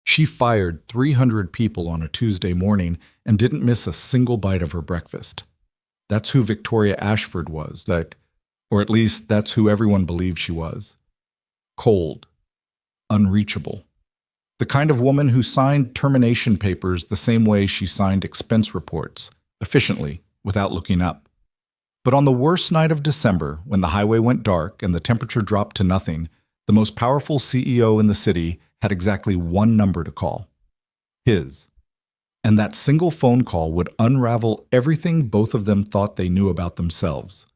She fired 300 people on a Tuesday morning and didn't miss a single bite of her breakfast. That's who Victoria Ashford was, or at least that's who everyone believed she was. Cold. Unreachable. The kind of woman who signed termination papers the same way she signed expense reports, efficiently, without looking up. But on the worst night of December, when the highway went dark and the temperature dropped to nothing, the most powerful CEO in the city had exactly one number to call. His. And that single phone call would unravel everything both of them thought they knew about themselves.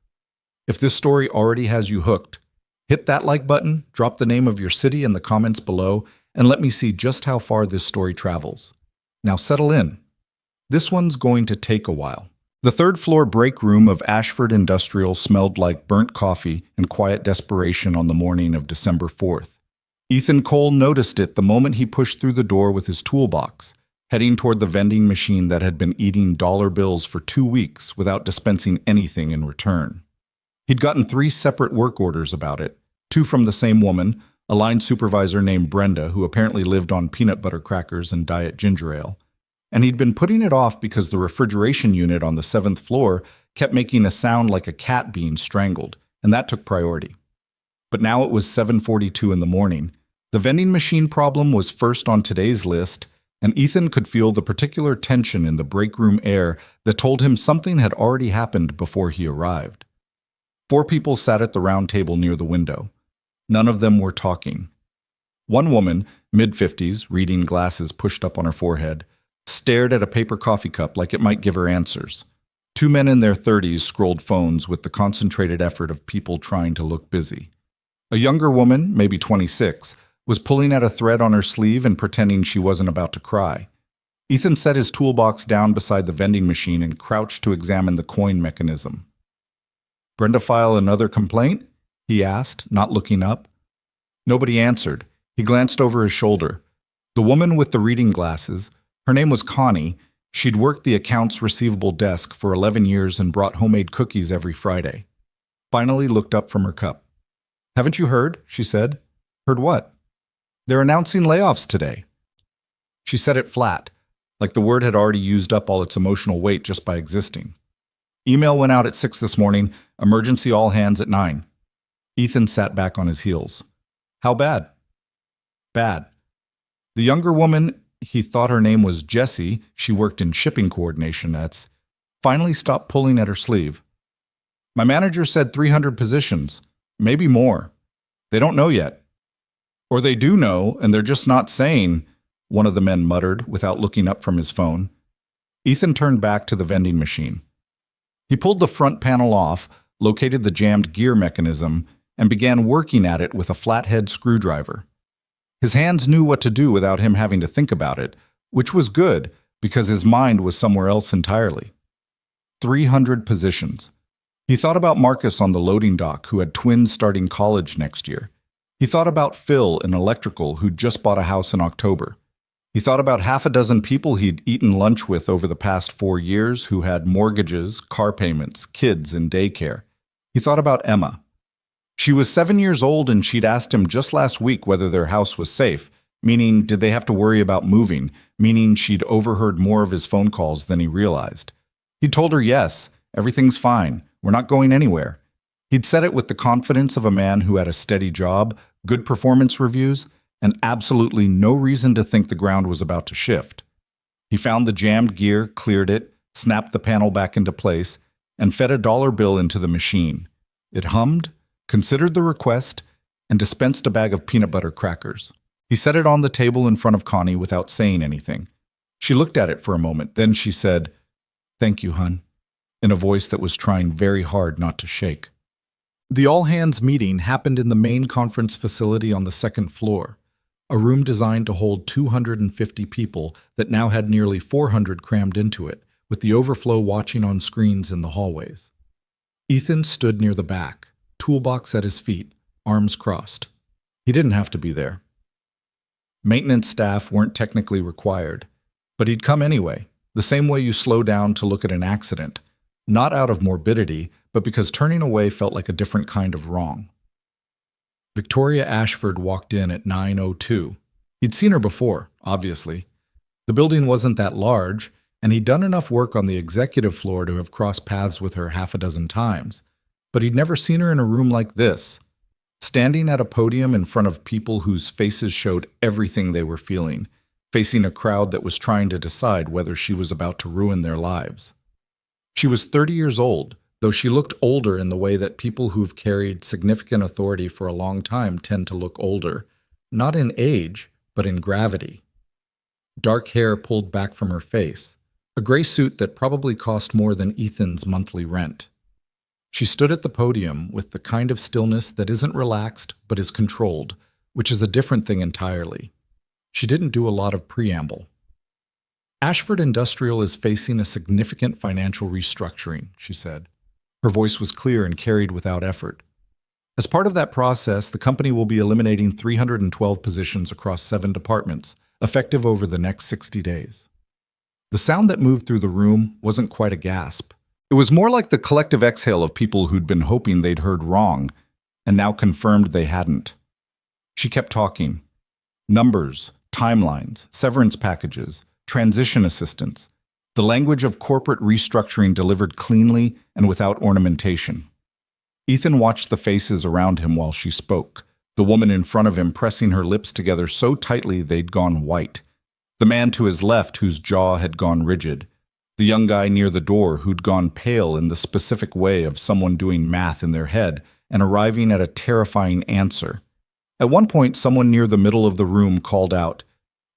If this story already has you hooked, hit that like button, drop the name of your city in the comments below, and let me see just how far this story travels. Now settle in. This one's going to take a while. The third-floor break room of Ashford Industrial smelled like burnt coffee and quiet desperation on the morning of December 4th. Ethan Cole noticed it the moment he pushed through the door with his toolbox, heading toward the vending machine that had been eating dollar bills for 2 weeks without dispensing anything in return. He'd gotten 3 separate work orders about it, 2 from the same woman, a line supervisor named Brenda who apparently lived on peanut butter crackers and diet ginger ale, and he'd been putting it off because the refrigeration unit on the 7th floor kept making a sound like a cat being strangled, and that took priority. But now it was 7:42 in the morning. The vending machine problem was first on today's list, and Ethan could feel the particular tension in the break room air that told him something had already happened before he arrived. 4 people sat at the round table near the window. None of them were talking. One woman, mid-50s, reading glasses pushed up on her forehead, stared at a paper coffee cup like it might give her answers. 2 men in their 30s scrolled phones with the concentrated effort of people trying to look busy. A younger woman, maybe 26, was pulling at a thread on her sleeve and pretending she wasn't about to cry. Ethan set his toolbox down beside the vending machine and crouched to examine the coin mechanism. "Brenda file another complaint?" he asked, not looking up. Nobody answered. He glanced over his shoulder. The woman with the reading glasses, her name was Connie. She'd worked the accounts receivable desk for 11 years and brought homemade cookies every Friday. Finally looked up from her cup. "Haven't you heard?" she said. "Heard what?" "They're announcing layoffs today." She said it flat, like the word had already used up all its emotional weight just by existing. "Email went out at 6 this morning, emergency all hands at 9. Ethan sat back on his heels. "How bad?" "Bad." The younger woman, he thought her name was Jessie, she worked in shipping coordination finally stopped pulling at her sleeve. "My manager said 300 positions, maybe more. They don't know yet." "Or they do know, and they're just not saying," one of the men muttered without looking up from his phone. Ethan turned back to the vending machine. He pulled the front panel off, located the jammed gear mechanism, and began working at it with a flathead screwdriver. His hands knew what to do without him having to think about it, which was good because his mind was somewhere else entirely. 300 positions. He thought about Marcus on the loading dock who had twins starting college next year. He thought about Phil in electrical who'd just bought a house in October. He thought about half a dozen people he'd eaten lunch with over the past 4 years who had mortgages, car payments, kids, and daycare. He thought about Emma. She was 7 years old and she'd asked him just last week whether their house was safe, meaning did they have to worry about moving, meaning she'd overheard more of his phone calls than he realized. He'd told her yes, everything's fine, we're not going anywhere. He'd said it with the confidence of a man who had a steady job, good performance reviews, and absolutely no reason to think the ground was about to shift. He found the jammed gear, cleared it, snapped the panel back into place, and fed a dollar bill into the machine. It hummed, considered the request, and dispensed a bag of peanut butter crackers. He set it on the table in front of Connie without saying anything. She looked at it for a moment, then she said, "Thank you, hun," in a voice that was trying very hard not to shake. The all-hands meeting happened in the main conference facility on the 2nd floor, a room designed to hold 250 people that now had nearly 400 crammed into it, with the overflow watching on screens in the hallways. Ethan stood near the back, toolbox at his feet, arms crossed. He didn't have to be there. Maintenance staff weren't technically required, but he'd come anyway, the same way you slow down to look at an accident, not out of morbidity, but because turning away felt like a different kind of wrong. Victoria Ashford walked in at 9:02. He'd seen her before. obviously. The building wasn't that large, and he'd done enough work on the executive floor to have crossed paths with her half a dozen times. But he'd never seen her in a room like this, standing at a podium in front of people whose faces showed everything they were feeling, facing a crowd that was trying to decide whether she was about to ruin their lives. She was 30 years old, though she looked older in the way that people who've carried significant authority for a long time tend to look older, not in age, but in gravity. Dark hair pulled back from her face, a gray suit that probably cost more than Ethan's monthly rent. She stood at the podium with the kind of stillness that isn't relaxed but is controlled, which is a different thing entirely. She didn't do a lot of preamble. Ashford Industrial is facing a significant financial restructuring, she said. Her voice was clear and carried without effort. As part of that process, the company will be eliminating 312 positions across 7 departments, effective over the next 60 days. The sound that moved through the room wasn't quite a gasp. It was more like the collective exhale of people who'd been hoping they'd heard wrong, and now confirmed they hadn't. She kept talking. Numbers, timelines, severance packages, transition assistance. The language of corporate restructuring delivered cleanly and without ornamentation. Ethan watched the faces around him while she spoke, the woman in front of him pressing her lips together so tightly they'd gone white, the man to his left whose jaw had gone rigid, the young guy near the door who'd gone pale in the specific way of someone doing math in their head and arriving at a terrifying answer. At one point, someone near the middle of the room called out,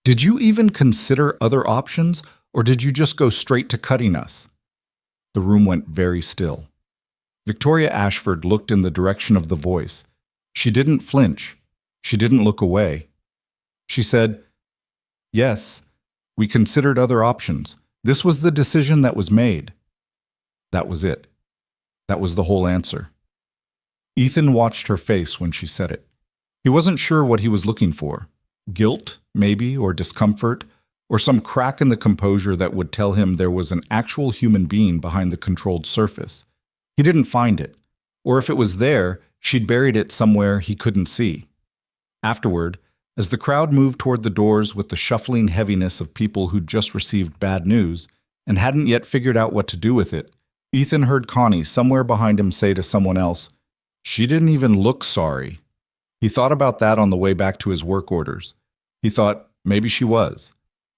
"Did you even consider other options, or did you just go straight to cutting us?" The room went very still. Victoria Ashford looked in the direction of the voice. She didn't flinch. She didn't look away. She said, "Yes, we considered other options. This was the decision that was made." That was it. That was the whole answer. Ethan watched her face when she said it. He wasn't sure what he was looking for. Guilt, maybe, or discomfort, or some crack in the composure that would tell him there was an actual human being behind the controlled surface. He didn't find it, or if it was there, she'd buried it somewhere he couldn't see. Afterward, as the crowd moved toward the doors with the shuffling heaviness of people who'd just received bad news and hadn't yet figured out what to do with it, Ethan heard Connie somewhere behind him say to someone else, "She didn't even look sorry." He thought about that on the way back to his work orders. He thought, maybe she was.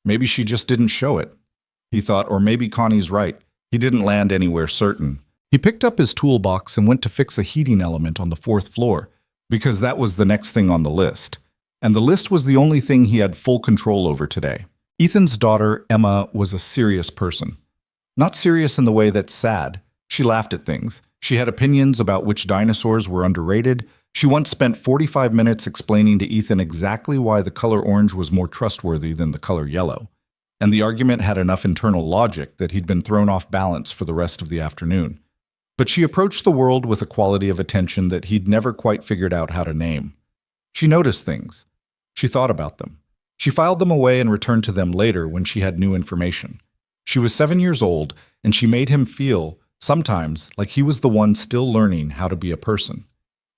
Maybe she just didn't show it. He thought, or maybe Connie's right. He didn't land anywhere certain. He picked up his toolbox and went to fix a heating element on the 4th floor, because that was the next thing on the list. And the list was the only thing he had full control over today. Ethan's daughter, Emma, was a serious person. Not serious in the way that's sad. She laughed at things. She had opinions about which dinosaurs were underrated. She once spent 45 minutes explaining to Ethan exactly why the color orange was more trustworthy than the color yellow. And the argument had enough internal logic that he'd been thrown off balance for the rest of the afternoon. But she approached the world with a quality of attention that he'd never quite figured out how to name. She noticed things. She thought about them. She filed them away and returned to them later when she had new information. She was 7 years old, and she made him feel, sometimes, like he was the one still learning how to be a person.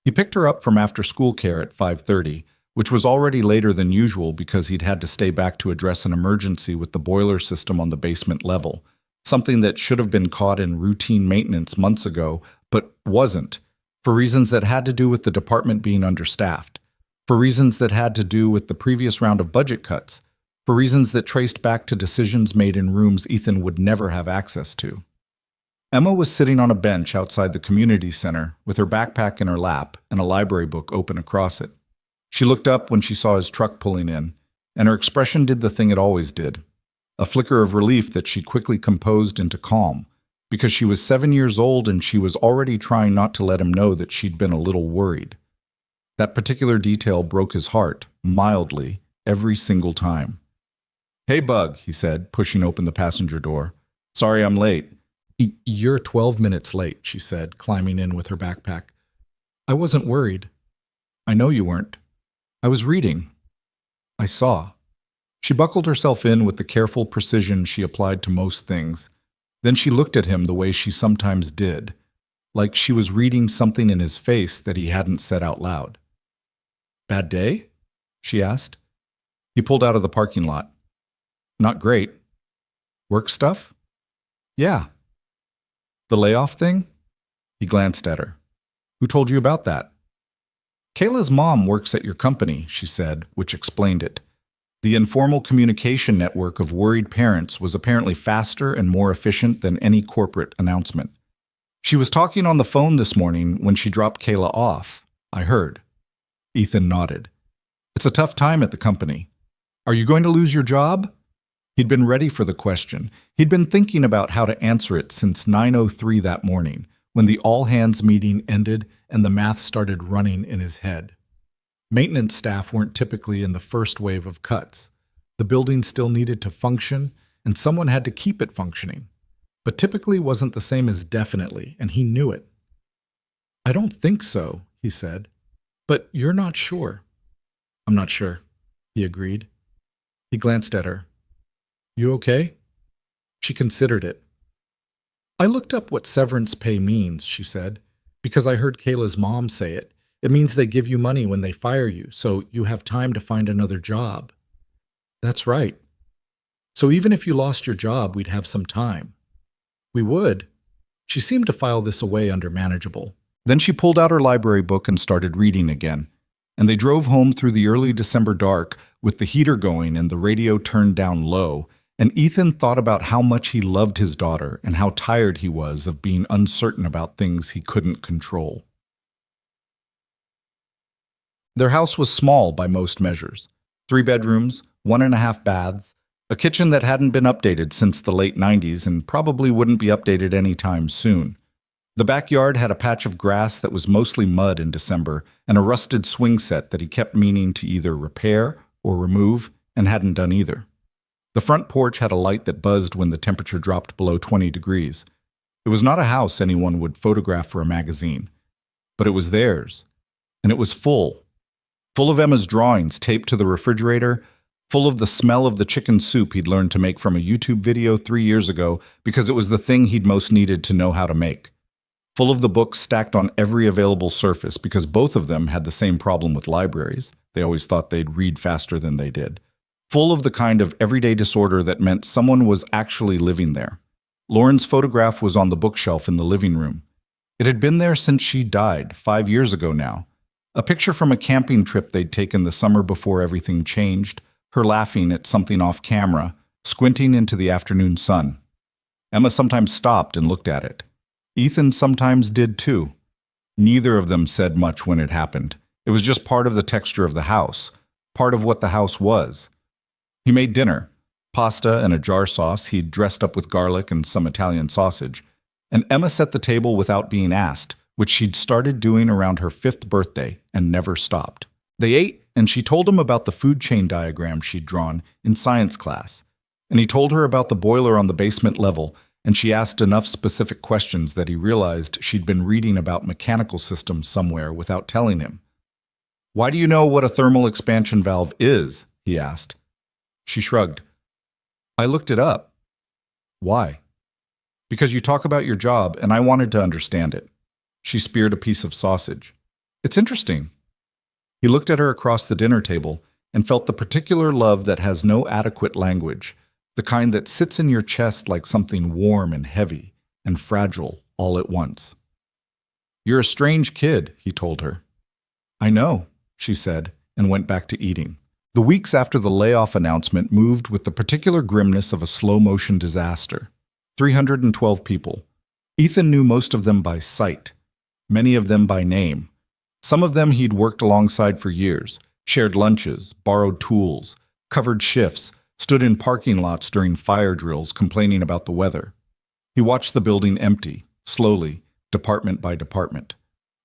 He picked her up from after-school care at 5:30, which was already later than usual because he'd had to stay back to address an emergency with the boiler system on the basement level, something that should have been caught in routine maintenance months ago, but wasn't, for reasons that had to do with the department being understaffed, for reasons that had to do with the previous round of budget cuts, for reasons that traced back to decisions made in rooms Ethan would never have access to. Emma was sitting on a bench outside the community center with her backpack in her lap and a library book open across it. She looked up when she saw his truck pulling in, and her expression did the thing it always did, a flicker of relief that she quickly composed into calm, because she was 7 years old and she was already trying not to let him know that she'd been a little worried. That particular detail broke his heart, mildly, every single time. "Hey, Bug," he said, pushing open the passenger door. "Sorry I'm late." "You're 12 minutes late," she said, climbing in with her backpack. "I wasn't worried." "I know you weren't. I was reading. I saw." She buckled herself in with the careful precision she applied to most things. Then she looked at him the way she sometimes did, like she was reading something in his face that he hadn't said out loud. "Bad day?" she asked. He pulled out of the parking lot. Not great. Work stuff? Yeah. The layoff thing? He glanced at her. Who told you about that? Kayla's mom works at your company, she said, which explained it. The informal communication network of worried parents was apparently faster and more efficient than any corporate announcement. She was talking on the phone this morning when she dropped Kayla off. I heard. Ethan nodded. It's a tough time at the company. Are you going to lose your job? He'd been ready for the question. He'd been thinking about how to answer it since 9:03 that morning, when the all-hands meeting ended and the math started running in his head. Maintenance staff weren't typically in the first wave of cuts. The building still needed to function, and someone had to keep it functioning. But typically wasn't the same as definitely, and he knew it. I don't think so, he said. But you're not sure. I'm not sure, he agreed. He glanced at her. You okay? She considered it. I looked up what severance pay means, she said, because I heard Kayla's mom say it. It means they give you money when they fire you, so you have time to find another job. That's right. So even if you lost your job, we'd have some time. We would. She seemed to file this away under manageable. Then she pulled out her library book and started reading again. And they drove home through the early December dark with the heater going and the radio turned down low, and Ethan thought about how much he loved his daughter and how tired he was of being uncertain about things he couldn't control. Their house was small by most measures. 3 bedrooms, 1.5 baths, a kitchen that hadn't been updated since the late 90s and probably wouldn't be updated anytime soon. The backyard had a patch of grass that was mostly mud in December and a rusted swing set that he kept meaning to either repair or remove and hadn't done either. The front porch had a light that buzzed when the temperature dropped below 20 degrees. It was not a house anyone would photograph for a magazine, but it was theirs, and it was full of Emma's drawings taped to the refrigerator, full of the smell of the chicken soup he'd learned to make from a YouTube video 3 years ago because it was the thing he'd most needed to know how to make. Full of the books stacked on every available surface because both of them had the same problem with libraries. They always thought they'd read faster than they did. Full of the kind of everyday disorder that meant someone was actually living there. Lauren's photograph was on the bookshelf in the living room. It had been there since she died, 5 years ago now. A picture from a camping trip they'd taken the summer before everything changed, her laughing at something off camera, squinting into the afternoon sun. Emma sometimes stopped and looked at it. Ethan sometimes did too. Neither of them said much when it happened. It was just part of the texture of the house, part of what the house was. He made dinner, pasta and a jar sauce he'd dressed up with garlic and some Italian sausage, and Emma set the table without being asked, which she'd started doing around her 5th birthday and never stopped. They ate, and she told him about the food chain diagram she'd drawn in science class, and he told her about the boiler on the basement level, and she asked enough specific questions that he realized she'd been reading about mechanical systems somewhere without telling him. Why do you know what a thermal expansion valve is? He asked. She shrugged. I looked it up. Why? Because you talk about your job, and I wanted to understand it. She speared a piece of sausage. It's interesting. He looked at her across the dinner table and felt the particular love that has no adequate language, the kind that sits in your chest like something warm and heavy and fragile all at once. You're a strange kid, he told her. I know, she said, and went back to eating. The weeks after the layoff announcement moved with the particular grimness of a slow-motion disaster. 312 people. Ethan knew most of them by sight, many of them by name. Some of them he'd worked alongside for years, shared lunches, borrowed tools, covered shifts, stood in parking lots during fire drills complaining about the weather. He watched the building empty, slowly, department by department.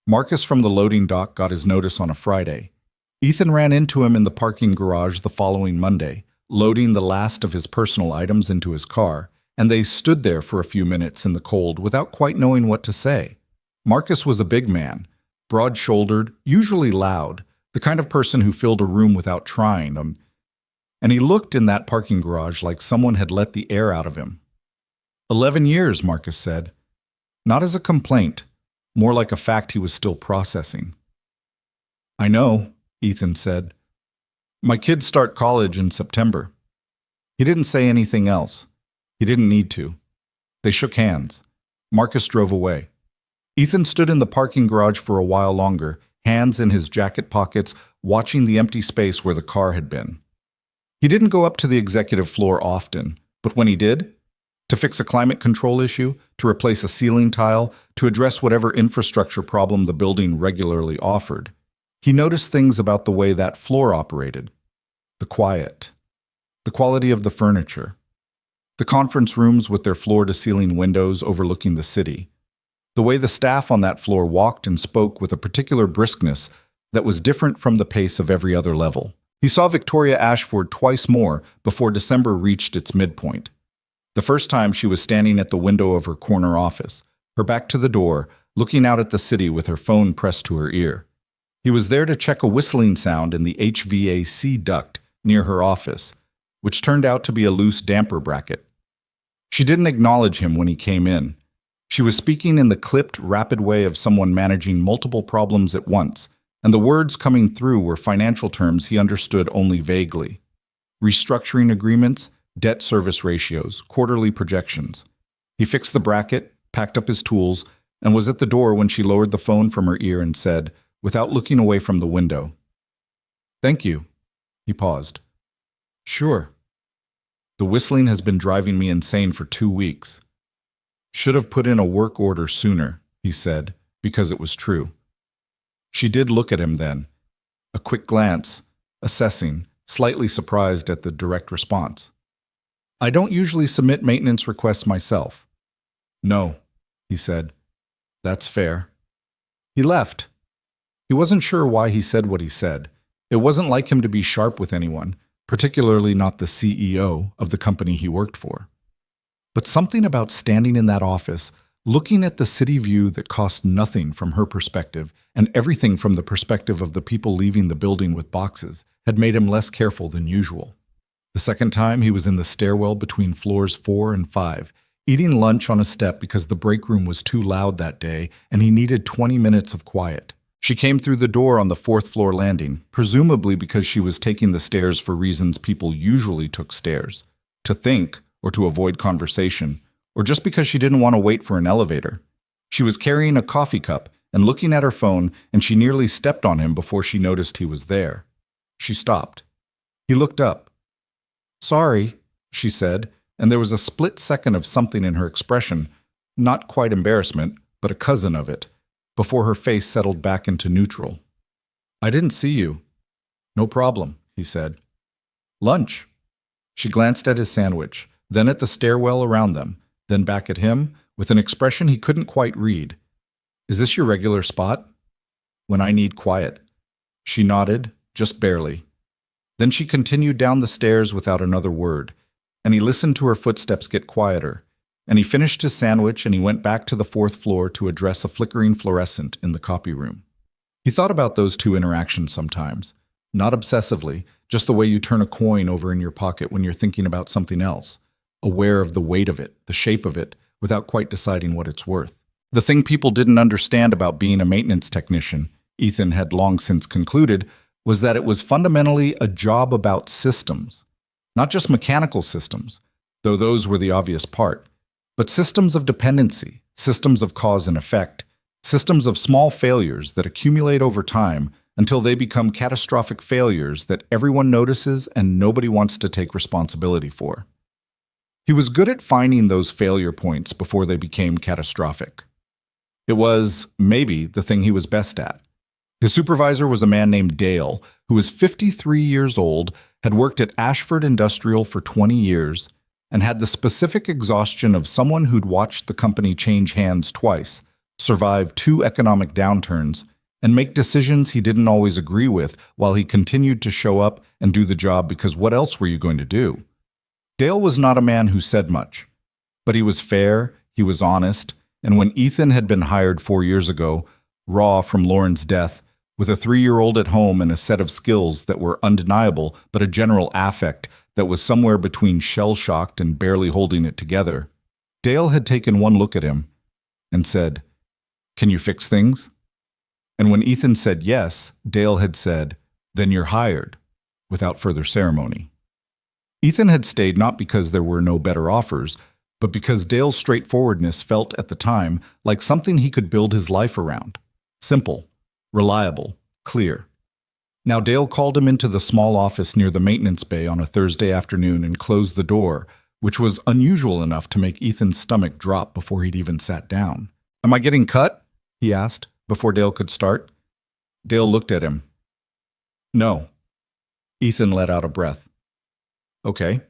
Marcus from the loading dock got his notice on a Friday. Ethan ran into him in the parking garage the following Monday, loading the last of his personal items into his car, and they stood there for a few minutes in the cold without quite knowing what to say. Marcus was a big man, broad-shouldered, usually loud, the kind of person who filled a room without trying, and he looked in that parking garage like someone had let the air out of him. 11 years, Marcus said. Not as a complaint, more like a fact he was still processing. I know, Ethan said. My kids start college in September. He didn't say anything else. He didn't need to. They shook hands. Marcus drove away. Ethan stood in the parking garage for a while longer, hands in his jacket pockets, watching the empty space where the car had been. He didn't go up to the executive floor often, but when he did, to fix a climate control issue, to replace a ceiling tile, to address whatever infrastructure problem the building regularly offered, he noticed things about the way that floor operated. The quiet, the quality of the furniture, the conference rooms with their floor-to-ceiling windows overlooking the city, the way the staff on that floor walked and spoke with a particular briskness that was different from the pace of every other level. He saw Victoria Ashford twice more before December reached its midpoint. The first time she was standing at the window of her corner office, her back to the door, looking out at the city with her phone pressed to her ear. He was there to check a whistling sound in the HVAC duct near her office, which turned out to be a loose damper bracket. She didn't acknowledge him when he came in. She was speaking in the clipped, rapid way of someone managing multiple problems at once, and the words coming through were financial terms he understood only vaguely. Restructuring agreements, debt service ratios, quarterly projections. He fixed the bracket, packed up his tools, and was at the door when she lowered the phone from her ear and said, without looking away from the window, "Thank you." He paused. "Sure. The whistling has been driving me insane for 2 weeks. Should have put in a work order sooner," he said, because it was true. She did look at him then, a quick glance, assessing, slightly surprised at the direct response. "I don't usually submit maintenance requests myself." "No," he said. "That's fair." He left. He wasn't sure why he said what he said. It wasn't like him to be sharp with anyone, particularly not the CEO of the company he worked for. But something about standing in that office, looking at the city view that cost nothing from her perspective and everything from the perspective of the people leaving the building with boxes, had made him less careful than usual. The second time, he was in the stairwell between floors 4 and 5, eating lunch on a step because the break room was too loud that day and he needed 20 minutes of quiet. She came through the door on the 4th floor landing, presumably because she was taking the stairs for reasons people usually took stairs, to think or to avoid conversation, or just because she didn't want to wait for an elevator. She was carrying a coffee cup and looking at her phone, and she nearly stepped on him before she noticed he was there. She stopped. He looked up. "Sorry," she said, and there was a split second of something in her expression, not quite embarrassment, but a cousin of it, before her face settled back into neutral. "I didn't see you." "No problem," he said. "Lunch." She glanced at his sandwich, then at the stairwell around them, then back at him, with an expression he couldn't quite read. "Is this your regular spot?" "When I need quiet." She nodded, just barely. Then she continued down the stairs without another word, and he listened to her footsteps get quieter, and he finished his sandwich and he went back to the 4th floor to address a flickering fluorescent in the copy room. He thought about those two interactions sometimes, not obsessively, just the way you turn a coin over in your pocket when you're thinking about something else, aware of the weight of it, the shape of it, without quite deciding what it's worth. The thing people didn't understand about being a maintenance technician, Ethan had long since concluded, was that it was fundamentally a job about systems. Not just mechanical systems, though those were the obvious part, but systems of dependency, systems of cause and effect, systems of small failures that accumulate over time until they become catastrophic failures that everyone notices and nobody wants to take responsibility for. He was good at finding those failure points before they became catastrophic. It was, maybe, the thing he was best at. His supervisor was a man named Dale, who was 53 years old, had worked at Ashford Industrial for 20 years, and had the specific exhaustion of someone who'd watched the company change hands twice, survive 2 economic downturns, and make decisions he didn't always agree with while he continued to show up and do the job because what else were you going to do? Dale was not a man who said much, but he was fair, he was honest, and when Ethan had been hired 4 years ago, raw from Lauren's death, with a 3-year-old at home and a set of skills that were undeniable but a general affect that was somewhere between shell-shocked and barely holding it together, Dale had taken one look at him and said, "Can you fix things?" And when Ethan said yes, Dale had said, "Then you're hired," without further ceremony. Ethan had stayed not because there were no better offers, but because Dale's straightforwardness felt at the time like something he could build his life around. Simple, reliable, clear. Now Dale called him into the small office near the maintenance bay on a Thursday afternoon and closed the door, which was unusual enough to make Ethan's stomach drop before he'd even sat down. "Am I getting cut?" he asked, before Dale could start. Dale looked at him. "No." Ethan let out a breath. "Okay.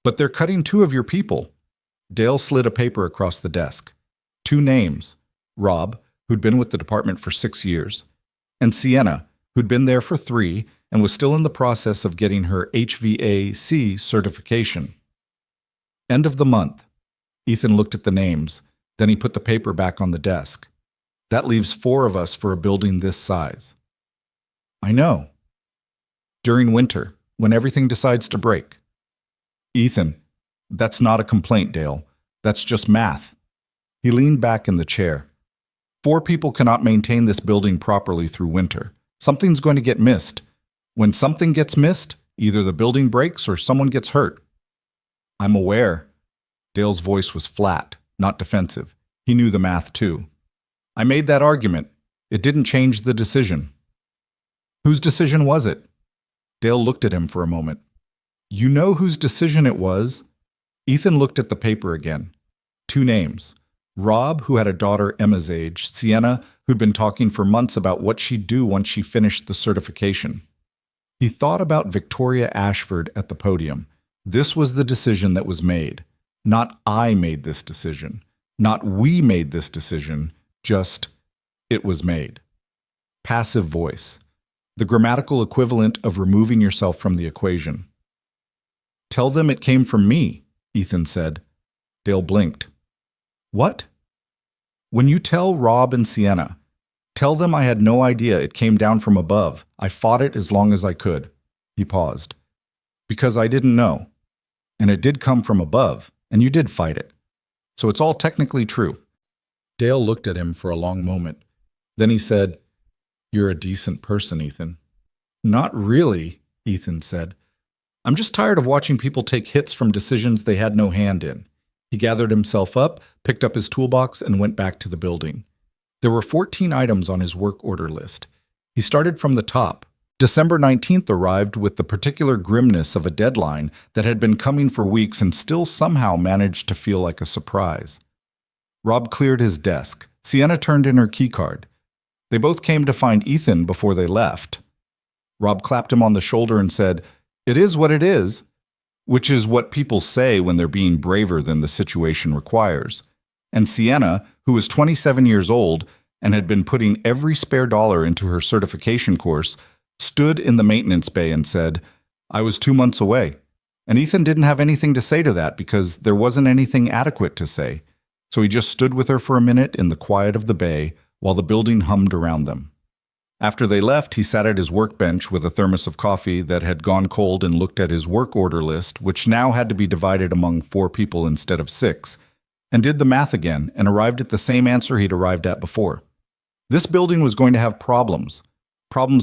But they're cutting 2 of your people." Dale slid a paper across the desk. 2 names: Rob, who'd been with the department for 6 years, and Sienna, who'd been there for 3 and was still in the process of getting her HVAC certification. End of the month. Ethan looked at the names, then he put the paper back on the desk. "That leaves 4 of us for a building this size." "I know." "During winter, when everything decides to break." "Ethan, that's not a complaint, Dale. That's just math." He leaned back in the chair. 4 people cannot maintain this building properly through winter. Something's going to get missed. When something gets missed, either the building breaks or someone gets hurt. "I'm aware." Dale's voice was flat, not defensive. He knew the math too. "I made that argument. It didn't change the decision." "Whose decision was it?" Dale looked at him for a moment. "You know whose decision it was?" Ethan looked at the paper again. 2 names. Rob, who had a daughter Emma's age, Sienna, who'd been talking for months about what she'd do once she finished the certification. He thought about Victoria Ashford at the podium. This was the decision that was made. Not "I made this decision." Not "we made this decision." Just, it was made. Passive voice. The grammatical equivalent of removing yourself from the equation. "Tell them it came from me," Ethan said. Dale blinked. "What?" "When you tell Rob and Sienna, tell them I had no idea it came down from above. I fought it as long as I could." He paused. "Because I didn't know. And it did come from above, and you did fight it. So it's all technically true." Dale looked at him for a long moment. Then he said, "You're a decent person, Ethan." "Not really," Ethan said. "I'm just tired of watching people take hits from decisions they had no hand in." He gathered himself up, picked up his toolbox, and went back to the building. There were 14 items on his work order list. He started from the top. December 19th arrived with the particular grimness of a deadline that had been coming for weeks and still somehow managed to feel like a surprise. Rob cleared his desk. Sienna turned in her keycard. They both came to find Ethan before they left. Rob clapped him on the shoulder and said, "It is what it is," which is what people say when they're being braver than the situation requires. And Sienna, who was 27 years old and had been putting every spare dollar into her certification course, stood in the maintenance bay and said, "I was 2 months away." And Ethan didn't have anything to say to that because there wasn't anything adequate to say. So he just stood with her for a minute in the quiet of the bay while the building hummed around them. After they left, he sat at his workbench with a thermos of coffee that had gone cold and looked at his work order list, which now had to be divided among 4 people instead of 6, and did the math again and arrived at the same answer he'd arrived at before. This building was going to have problems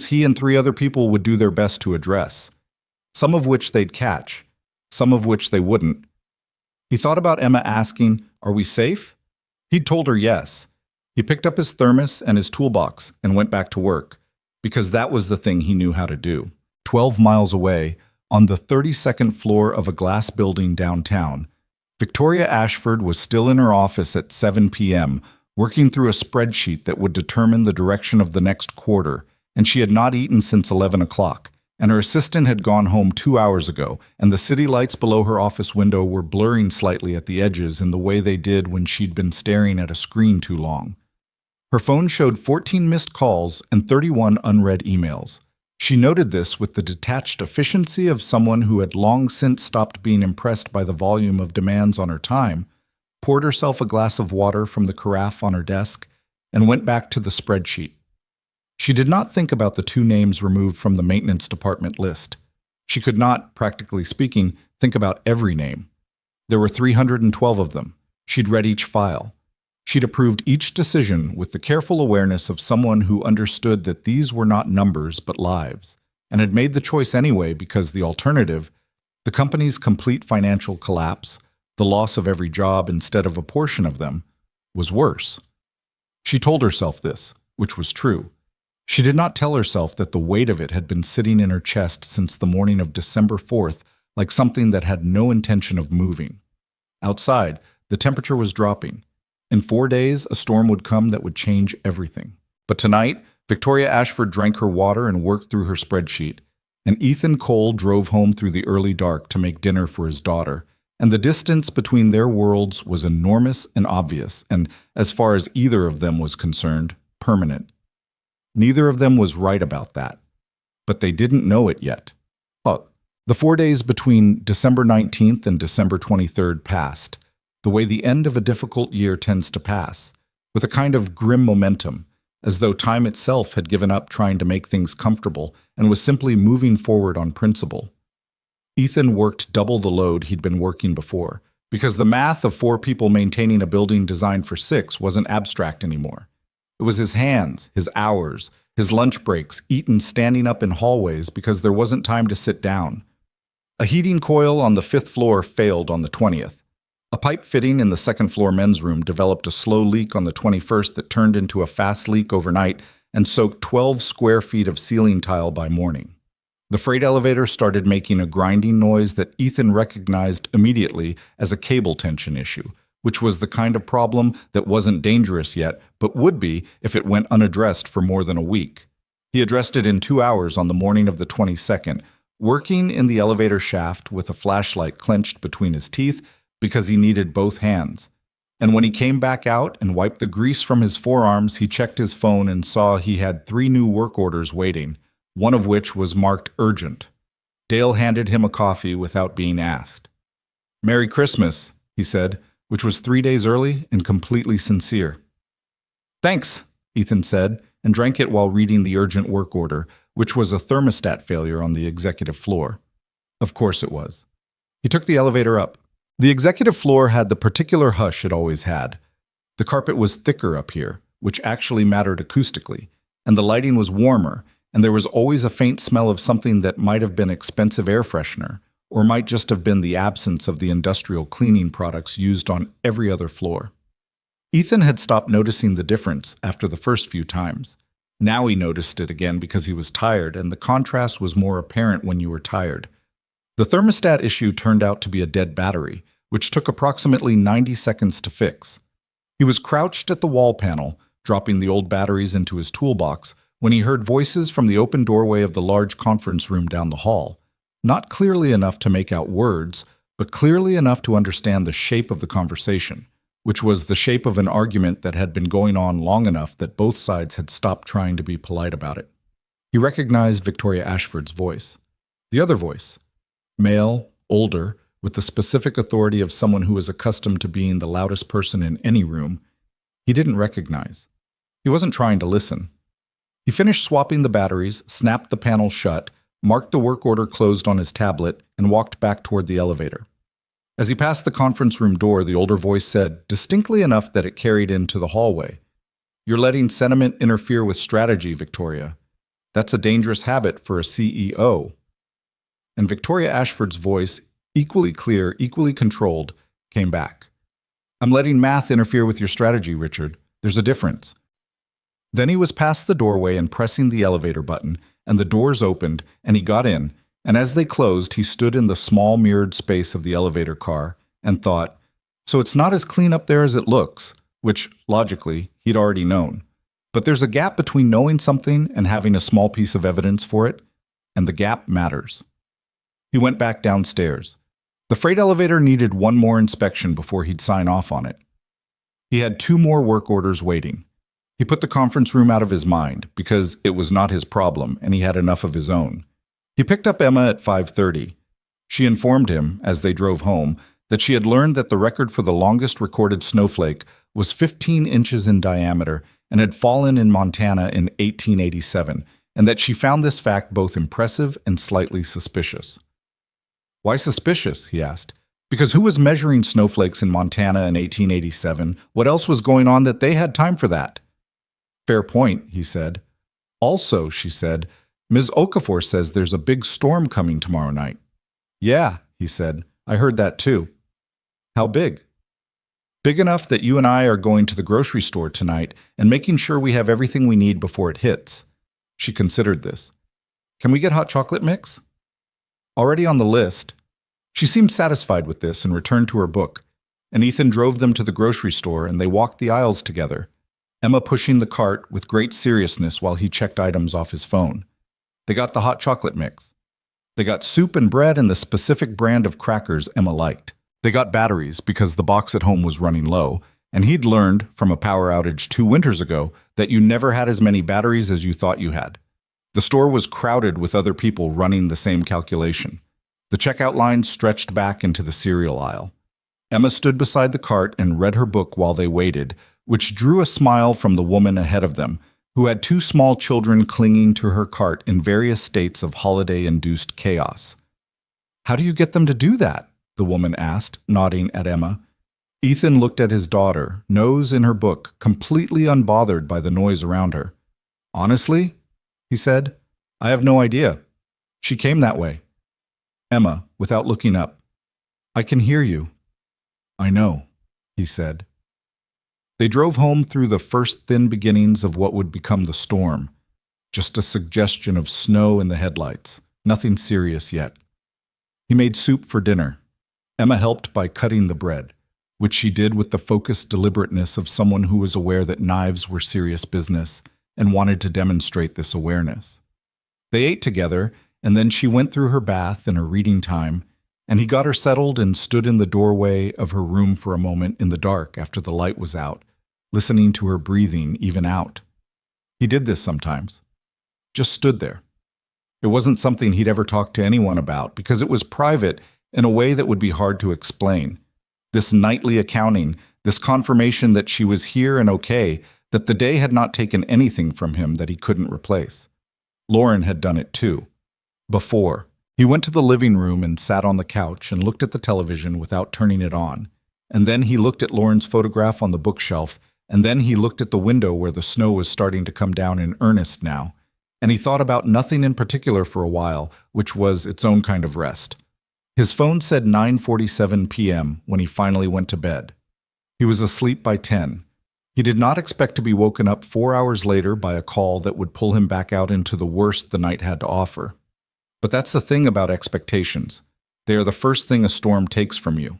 he and 3 other people would do their best to address, some of which they'd catch, some of which they wouldn't. He thought about Emma asking, "Are we safe?" He'd told her yes. He picked up his thermos and his toolbox and went back to work, because that was the thing he knew how to do. 12 miles away, on the 32nd floor of a glass building downtown, Victoria Ashford was still in her office at 7 p.m., working through a spreadsheet that would determine the direction of the next quarter, and she had not eaten since 11 o'clock, and her assistant had gone home 2 hours ago, and the city lights below her office window were blurring slightly at the edges in the way they did when she'd been staring at a screen too long. Her phone showed 14 missed calls and 31 unread emails. She noted this with the detached efficiency of someone who had long since stopped being impressed by the volume of demands on her time, poured herself a glass of water from the carafe on her desk, and went back to the spreadsheet. She did not think about the 2 names removed from the maintenance department list. She could not, practically speaking, think about every name. There were 312 of them. She'd read each file. She'd approved each decision with the careful awareness of someone who understood that these were not numbers but lives. and had made the choice anyway because the alternative, the company's complete financial collapse, the loss of every job instead of a portion of them, was worse. She told herself this, which was true. She did not tell herself that the weight of it had been sitting in her chest since the morning of December 4th, like something that had no intention of moving. Outside, the temperature was dropping. In 4 days, a storm would come that would change everything. But tonight, Victoria Ashford drank her water and worked through her spreadsheet, and Ethan Cole drove home through the early dark to make dinner for his daughter, and the distance between their worlds was enormous and obvious, and, as far as either of them was concerned, permanent. Neither of them was right about that, but they didn't know it yet. The 4 days between December 19th and December 23rd passed, the way the end of a difficult year tends to pass, with a kind of grim momentum, as though time itself had given up trying to make things comfortable and was simply moving forward on principle. Ethan worked double the load he'd been working before, because the math of 4 people maintaining a building designed for 6 wasn't abstract anymore. It was his hands, his hours, his lunch breaks, eaten standing up in hallways because there wasn't time to sit down. A heating coil on the 5th floor failed on the 20th. A pipe fitting in the 2nd floor men's room developed a slow leak on the 21st that turned into a fast leak overnight and soaked 12 square feet of ceiling tile by morning. The freight elevator started making a grinding noise that Ethan recognized immediately as a cable tension issue, which was the kind of problem that wasn't dangerous yet, but would be if it went unaddressed for more than a week. He addressed it in 2 hours on the morning of the 22nd, working in the elevator shaft with a flashlight clenched between his teeth because he needed both hands. And when he came back out and wiped the grease from his forearms, he checked his phone and saw he had 3 new work orders waiting, one of which was marked urgent. Dale handed him a coffee without being asked. "Merry Christmas," he said, which was 3 days early and completely sincere. "Thanks," Ethan said, and drank it while reading the urgent work order, which was a thermostat failure on the executive floor. Of course it was. He took the elevator up. The executive floor had the particular hush it always had. The carpet was thicker up here, which actually mattered acoustically, and the lighting was warmer, and there was always a faint smell of something that might have been expensive air freshener, or might just have been the absence of the industrial cleaning products used on every other floor. Ethan had stopped noticing the difference after the first few times. Now he noticed it again because he was tired, and the contrast was more apparent when you were tired. The thermostat issue turned out to be a dead battery, which took approximately 90 seconds to fix. He was crouched at the wall panel, dropping the old batteries into his toolbox, when he heard voices from the open doorway of the large conference room down the hall. Not clearly enough to make out words, but clearly enough to understand the shape of the conversation, which was the shape of an argument that had been going on long enough that both sides had stopped trying to be polite about it. He recognized Victoria Ashford's voice. The other voice, male, older, with the specific authority of someone who was accustomed to being the loudest person in any room, he didn't recognize. He wasn't trying to listen. He finished swapping the batteries, snapped the panel shut, marked the work order closed on his tablet, and walked back toward the elevator. As he passed the conference room door, the older voice said, distinctly enough that it carried into the hallway, "You're letting sentiment interfere with strategy, Victoria. That's a dangerous habit for a CEO." And Victoria Ashford's voice, equally clear, equally controlled, came back. "I'm letting math interfere with your strategy, Richard. There's a difference." Then he was past the doorway and pressing the elevator button, and the doors opened, and he got in, and as they closed, he stood in the small mirrored space of the elevator car and thought, so it's not as clean up there as it looks, which, logically, he'd already known. But there's a gap between knowing something and having a small piece of evidence for it, and the gap matters. He went back downstairs. The freight elevator needed one more inspection before he'd sign off on it. He had 2 more work orders waiting. He put the conference room out of his mind because it was not his problem and he had enough of his own. He picked up Emma at 5:30. She informed him, as they drove home, that she had learned that the record for the longest recorded snowflake was 15 inches in diameter and had fallen in Montana in 1887, and that she found this fact both impressive and slightly suspicious. "Why suspicious?" he asked. "Because who was measuring snowflakes in Montana in 1887? What else was going on that they had time for that?" "Fair point," he said. "Also," she said, Ms. Okafor says there's a big storm coming tomorrow night. Yeah, he said. I heard that too. How big? Big enough that you and I are going to the grocery store tonight and making sure we have everything we need before it hits. She considered this. Can we get hot chocolate mix? Already on the list. She seemed satisfied with this and returned to her book, and Ethan drove them to the grocery store and they walked the aisles together, Emma pushing the cart with great seriousness while he checked items off his phone. They got the hot chocolate mix. They got soup and bread and the specific brand of crackers Emma liked. They got batteries because the box at home was running low, and he'd learned from a power outage 2 winters ago that you never had as many batteries as you thought you had. The store was crowded with other people running the same calculation. The checkout line stretched back into the cereal aisle. Emma stood beside the cart and read her book while they waited, which drew a smile from the woman ahead of them, who had 2 small children clinging to her cart in various states of holiday-induced chaos. How do you get them to do that? The woman asked, nodding at Emma. Ethan looked at his daughter, nose in her book, completely unbothered by the noise around her. Honestly, he said, I have no idea. She came that way. Emma, without looking up, I can hear you. I know, he said. They drove home through the first thin beginnings of what would become the storm. Just a suggestion of snow in the headlights, nothing serious yet. He made soup for dinner. Emma helped by cutting the bread, which she did with the focused deliberateness of someone who was aware that knives were serious business and wanted to demonstrate this awareness. They ate together, and then she went through her bath and her reading time, and he got her settled and stood in the doorway of her room for a moment in the dark after the light was out, listening to her breathing even out. He did this sometimes. Just stood there. It wasn't something he'd ever talked to anyone about because it was private in a way that would be hard to explain. This nightly accounting, this confirmation that she was here and okay, that the day had not taken anything from him that he couldn't replace. Lauren had done it too. Before. He went to the living room and sat on the couch and looked at the television without turning it on. And then he looked at Lauren's photograph on the bookshelf, and then he looked at the window where the snow was starting to come down in earnest now. And he thought about nothing in particular for a while, which was its own kind of rest. His phone said 9:47 p.m. when he finally went to bed. He was asleep by 10. He did not expect to be woken up 4 hours later by a call that would pull him back out into the worst the night had to offer. But that's the thing about expectations. They are the first thing a storm takes from you.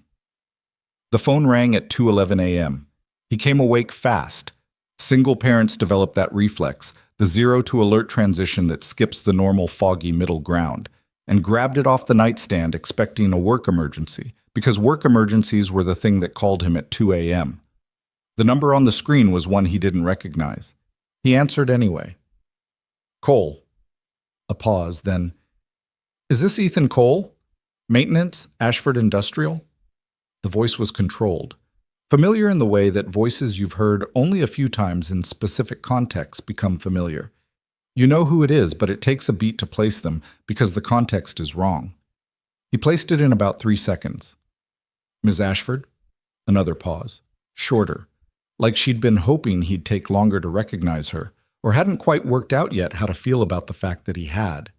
The phone rang at 2:11 a.m. He came awake fast. Single parents develop that reflex, the zero to alert transition that skips the normal foggy middle ground, and grabbed it off the nightstand expecting a work emergency, because work emergencies were the thing that called him at 2 a.m. The number on the screen was one he didn't recognize. He answered anyway. Cole. A pause, then, Is this Ethan Cole? Maintenance, Ashford Industrial? The voice was controlled. Familiar in the way that voices you've heard only a few times in specific contexts become familiar. You know who it is, but it takes a beat to place them because the context is wrong. He placed it in about 3 seconds. Ms. Ashford? Another pause. Shorter. Like she'd been hoping he'd take longer to recognize her, or hadn't quite worked out yet how to feel about the fact that he had.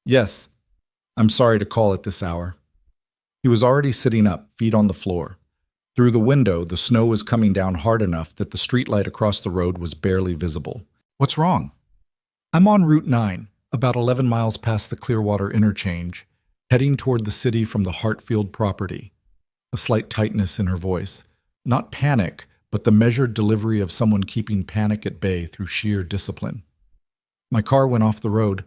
Yes, I'm sorry to call at this hour. He was already sitting up, feet on the floor. Through the window, the snow was coming down hard enough that the streetlight across the road was barely visible. What's wrong? I'm on Route 9, about 11 miles past the Clearwater interchange, heading toward the city from the Hartfield property. A slight tightness in her voice. Not panic, but the measured delivery of someone keeping panic at bay through sheer discipline. My car went off the road.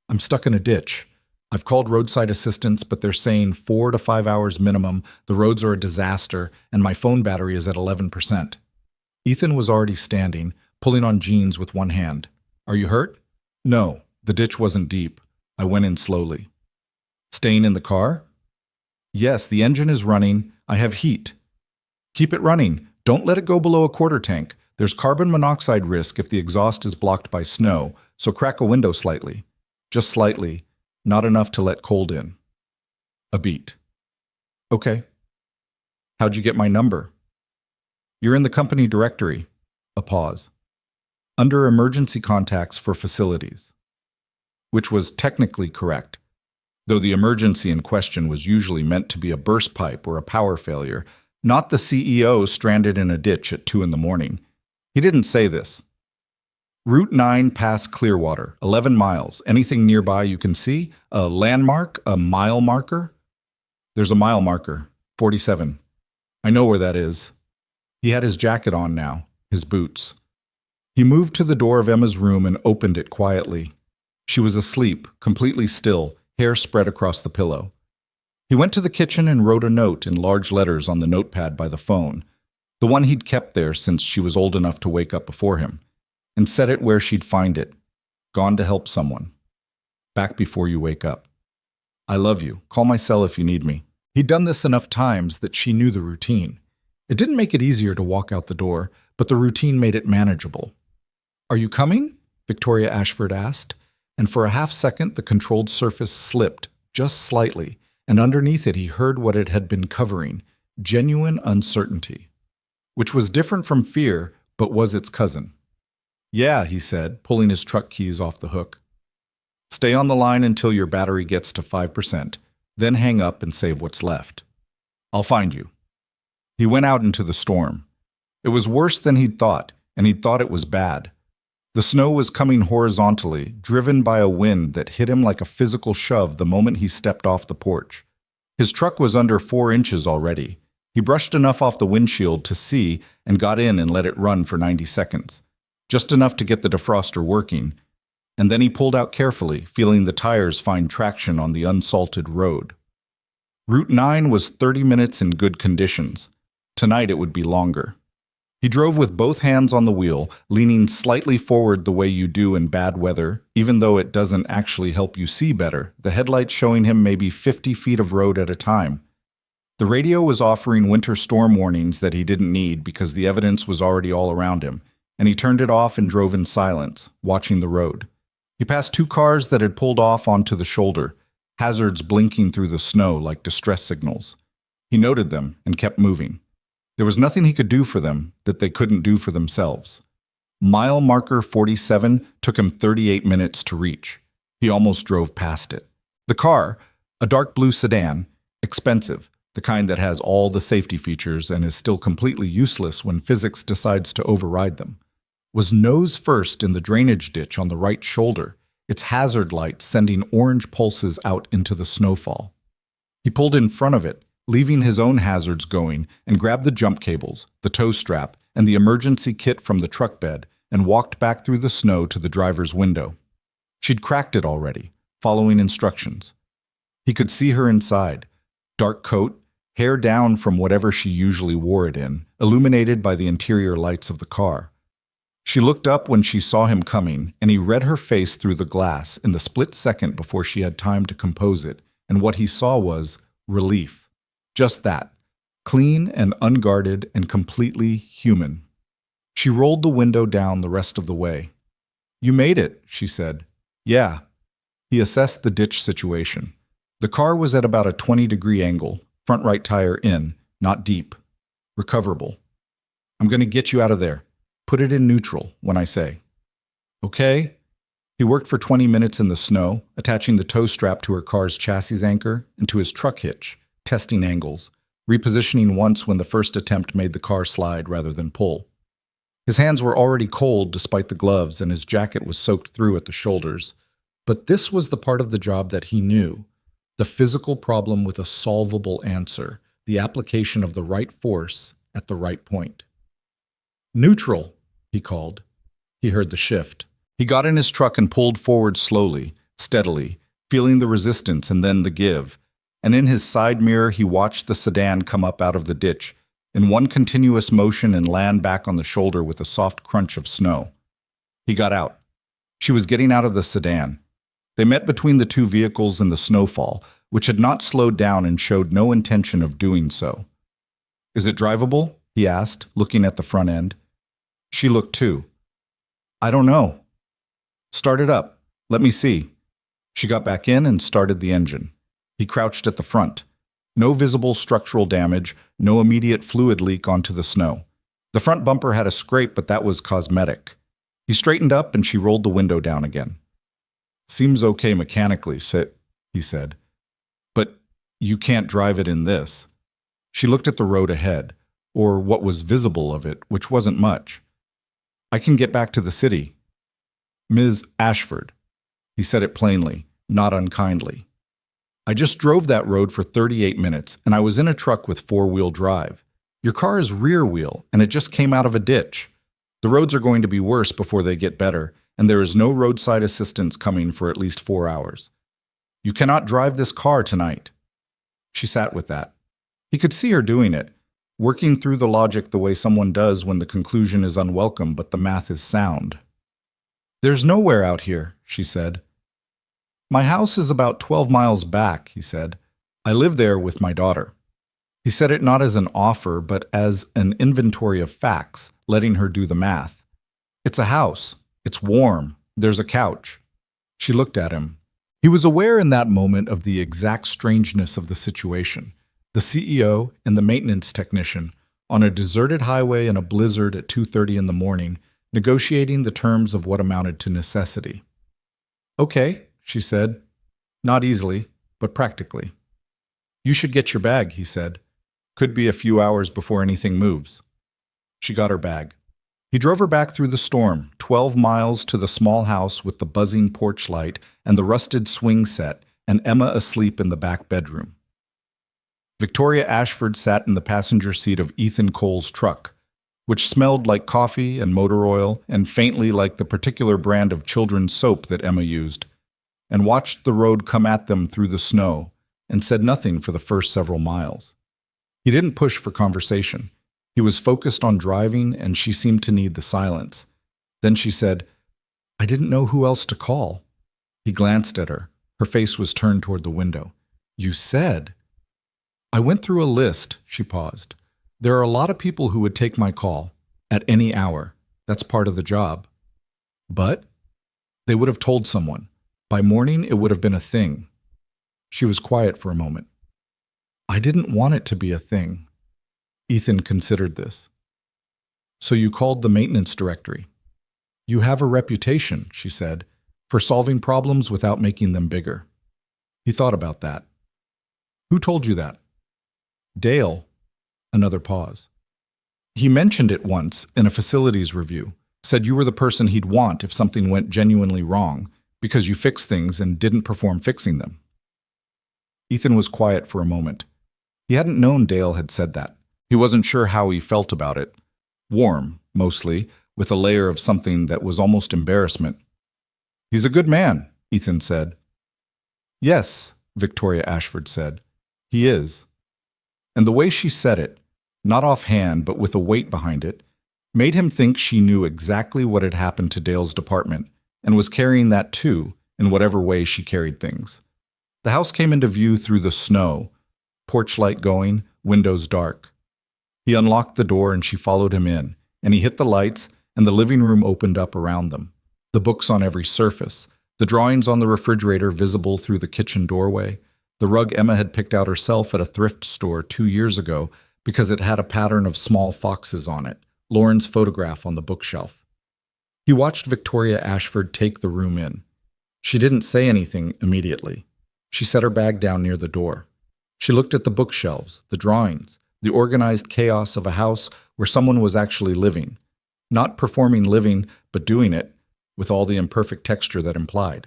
I'm stuck in a ditch. I've called roadside assistance, but they're saying 4 to 5 hours minimum, the roads are a disaster, and my phone battery is at 11%. Ethan was already standing, pulling on jeans with one hand. Are you hurt? No, the ditch wasn't deep. I went in slowly. Staying in the car? Yes, the engine is running. I have heat. Keep it running. Don't let it go below a quarter tank. There's carbon monoxide risk if the exhaust is blocked by snow, so crack a window slightly. Just slightly. Not enough to let cold in. A beat. Okay. How'd you get my number? You're in the company directory. A pause. Under emergency contacts for facilities. which was technically correct, though the emergency in question was usually meant to be a burst pipe or a power failure, not the CEO stranded in a ditch at 2 in the morning. He didn't say this. Route 9 past Clearwater, 11 miles. Anything nearby you can see? A landmark? A mile marker? There's a mile marker, 47. I know where that is. He had his jacket on now, his boots. He moved to the door of Emma's room and opened it quietly. She was asleep, completely still, hair spread across the pillow. He went to the kitchen and wrote a note in large letters on the notepad by the phone, the one he'd kept there since she was old enough to wake up before him, and set it where she'd find it. Gone to help someone. Back before you wake up. I love you. Call my cell if you need me. He'd done this enough times that she knew the routine. It didn't make it easier to walk out the door, but the routine made it manageable. Are you coming? Victoria Ashford asked, and for a half second the controlled surface slipped, just slightly, and underneath it he heard what it had been covering, genuine uncertainty, which was different from fear, but was its cousin. Yeah, he said, pulling his truck keys off the hook. Stay on the line until your battery gets to 5%, then hang up and save what's left. I'll find you. He went out into the storm. It was worse than he'd thought, and he'd thought it was bad. The snow was coming horizontally, driven by a wind that hit him like a physical shove the moment he stepped off the porch. His truck was under 4 inches already. He brushed enough off the windshield to see and got in and let it run for 90 seconds. Just enough to get the defroster working, and then he pulled out carefully, feeling the tires find traction on the unsalted road. Route 9 was 30 minutes in good conditions. Tonight it would be longer. He drove with both hands on the wheel, leaning slightly forward the way you do in bad weather, even though it doesn't actually help you see better, the headlights showing him maybe 50 feet of road at a time. The radio was offering winter storm warnings that he didn't need because the evidence was already all around him, and he turned it off and drove in silence, watching the road. He passed 2 cars that had pulled off onto the shoulder, hazards blinking through the snow like distress signals. He noted them and kept moving. There was nothing he could do for them that they couldn't do for themselves. Mile marker 47 took him 38 minutes to reach. He almost drove past it. The car, a dark blue sedan, expensive, the kind that has all the safety features and is still completely useless when physics decides to override them, was nose first in the drainage ditch on the right shoulder, its hazard light sending orange pulses out into the snowfall. He pulled in front of it, leaving his own hazards going, and grabbed the jump cables, the tow strap, and the emergency kit from the truck bed, and walked back through the snow to the driver's window. She'd cracked it already, following instructions. He could see her inside, dark coat, hair down from whatever she usually wore it in, illuminated by the interior lights of the car. She looked up when she saw him coming, and he read her face through the glass in the split second before she had time to compose it, and what he saw was relief. Just that, clean and unguarded and completely human. She rolled the window down the rest of the way. You made it, she said. Yeah. He assessed the ditch situation. The car was at about a 20-degree angle, front right tire in, not deep. Recoverable. I'm going to get you out of there. Put it in neutral when I say. Okay? He worked for 20 minutes in the snow, attaching the tow strap to her car's chassis anchor and to his truck hitch, testing angles, repositioning once when the first attempt made the car slide rather than pull. His hands were already cold despite the gloves, and his jacket was soaked through at the shoulders. But this was the part of the job that he knew, the physical problem with a solvable answer, the application of the right force at the right point. Neutral, he called. He heard the shift. He got in his truck and pulled forward slowly, steadily, feeling the resistance and then the give. And in his side mirror he watched the sedan come up out of the ditch, in one continuous motion and land back on the shoulder with a soft crunch of snow. He got out. She was getting out of the sedan. They met between the 2 vehicles in the snowfall, which had not slowed down and showed no intention of doing so. Is it drivable? He asked, looking at the front end. She looked too. I don't know. Start it up. Let me see. She got back in and started the engine. He crouched at the front. No visible structural damage, no immediate fluid leak onto the snow. The front bumper had a scrape, but that was cosmetic. He straightened up and she rolled the window down again. Seems okay mechanically, he said. But you can't drive it in this. She looked at the road ahead, or what was visible of it, which wasn't much. I can get back to the city. Ms. Ashford. He said it plainly, not unkindly. I just drove that road for 38 minutes, and I was in a truck with four-wheel drive. Your car is rear wheel, and it just came out of a ditch. The roads are going to be worse before they get better, and there is no roadside assistance coming for at least 4 hours. You cannot drive this car tonight. She sat with that. He could see her doing it, working through the logic the way someone does when the conclusion is unwelcome but the math is sound. There's nowhere out here, she said. My house is about 12 miles back, he said. I live there with my daughter. He said it not as an offer, but as an inventory of facts, letting her do the math. It's a house. It's warm. There's a couch. She looked at him. He was aware in that moment of the exact strangeness of the situation. The CEO and the maintenance technician on a deserted highway in a blizzard at 2:30 in the morning, negotiating the terms of what amounted to necessity. Okay, she said. Not easily, but practically. You should get your bag, he said. Could be a few hours before anything moves. She got her bag. He drove her back through the storm, 12 miles to the small house with the buzzing porch light and the rusted swing set, and Emma asleep in the back bedroom. Victoria Ashford sat in the passenger seat of Ethan Cole's truck, which smelled like coffee and motor oil and faintly like the particular brand of children's soap that Emma used, and watched the road come at them through the snow and said nothing for the first several miles. He didn't push for conversation. He was focused on driving, and she seemed to need the silence. Then she said, I didn't know who else to call. He glanced at her. Her face was turned toward the window. You said. I went through a list, she paused. There are a lot of people who would take my call, at any hour. That's part of the job. But they would have told someone. By morning, it would have been a thing. She was quiet for a moment. I didn't want it to be a thing. Ethan considered this. So you called the maintenance directory. You have a reputation, she said, for solving problems without making them bigger. He thought about that. Who told you that? Dale. Another pause. He mentioned it once in a facilities review, said you were the person he'd want if something went genuinely wrong, because you fixed things and didn't perform fixing them. Ethan was quiet for a moment. He hadn't known Dale had said that. He wasn't sure how he felt about it. Warm, mostly, with a layer of something that was almost embarrassment. He's a good man, Ethan said. Yes, Victoria Ashford said. He is. And the way she said it, not offhand but with a weight behind it, made him think she knew exactly what had happened to Dale's department and was carrying that too, in whatever way she carried things. The house came into view through the snow, porch light going, windows dark. He unlocked the door and she followed him in, and he hit the lights, and the living room opened up around them. The books on every surface, the drawings on the refrigerator visible through the kitchen doorway, the rug Emma had picked out herself at a thrift store 2 years ago because it had a pattern of small foxes on it, Lauren's photograph on the bookshelf. He watched Victoria Ashford take the room in. She didn't say anything immediately. She set her bag down near the door. She looked at the bookshelves, the drawings, the organized chaos of a house where someone was actually living, not performing living, but doing it, with all the imperfect texture that implied.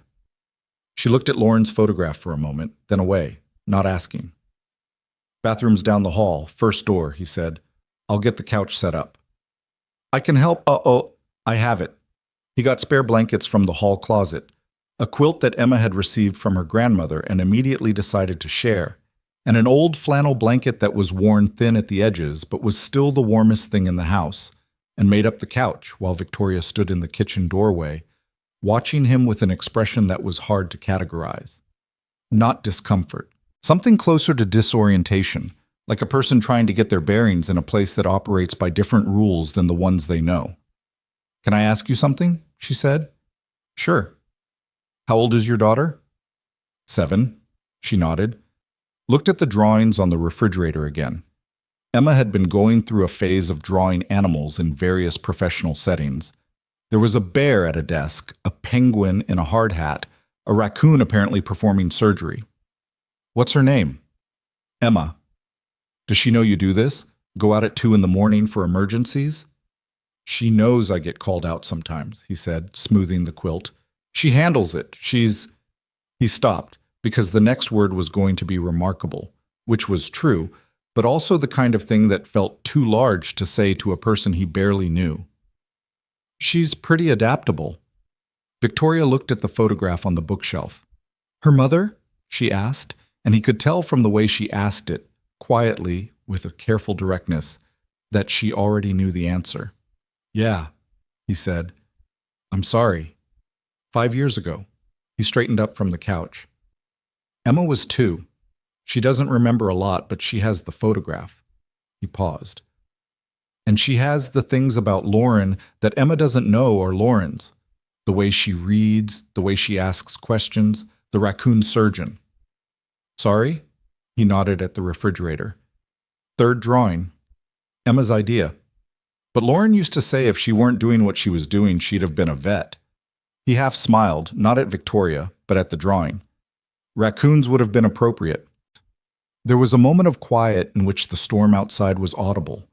She looked at Lauren's photograph for a moment, then away, not asking. Bathroom's down the hall, first door, he said. I'll get the couch set up. I can help. I have it. He got spare blankets from the hall closet, a quilt that Emma had received from her grandmother and immediately decided to share, and an old flannel blanket that was worn thin at the edges but was still the warmest thing in the house, and made up the couch while Victoria stood in the kitchen doorway, watching him with an expression that was hard to categorize. Not discomfort. Something closer to disorientation, like a person trying to get their bearings in a place that operates by different rules than the ones they know. Can I ask you something? She said. Sure. How old is your daughter? 7. She nodded. Looked at the drawings on the refrigerator again. Emma had been going through a phase of drawing animals in various professional settings. There was a bear at a desk, a penguin in a hard hat, A raccoon apparently performing surgery. What's her name? Emma. Does she know you do this? Go out at 2 in the morning for emergencies? She knows I get called out sometimes, he said, smoothing the quilt. She handles it. He stopped, because the next word was going to be remarkable, which was true, but also the kind of thing that felt too large to say to a person he barely knew. She's pretty adaptable. Victoria looked at the photograph on the bookshelf. Her mother? She asked, and he could tell from the way she asked it, quietly, with a careful directness, that she already knew the answer. Yeah, he said. I'm sorry. 5 years ago. He straightened up from the couch. Emma was 2. She doesn't remember a lot, but she has the photograph. He paused. And she has the things about Lauren that Emma doesn't know are Lauren's. The way she reads, the way she asks questions, the raccoon surgeon. Sorry? He nodded at the refrigerator. 3rd drawing. Emma's idea. But Lauren used to say if she weren't doing what she was doing, she'd have been a vet. He half smiled, not at Victoria, but at the drawing. Raccoons would have been appropriate. There was a moment of quiet in which the storm outside was audible,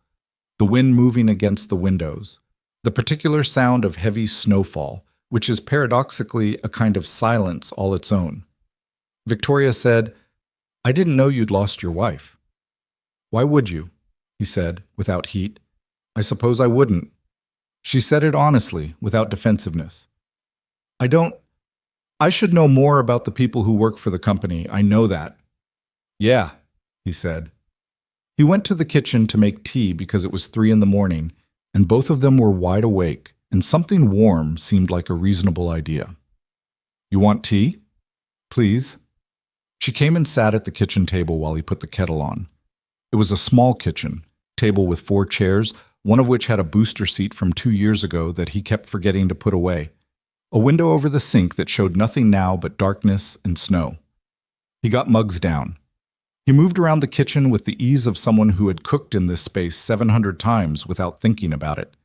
the wind moving against the windows, the particular sound of heavy snowfall, which is paradoxically a kind of silence all its own. Victoria said, I didn't know you'd lost your wife. Why would you? He said, without heat. I suppose I wouldn't. She said it honestly, without defensiveness. I should know more about the people who work for the company. I know that. Yeah, he said. He went to the kitchen to make tea because it was 3 in the morning, and both of them were wide awake, and something warm seemed like a reasonable idea. You want tea? Please. She came and sat at the kitchen table while he put the kettle on. It was a small kitchen, table with 4 chairs, one of which had a booster seat from 2 years ago that he kept forgetting to put away. A window over the sink that showed nothing now but darkness and snow. He got mugs down. He moved around the kitchen with the ease of someone who had cooked in this space 700 times without thinking about it.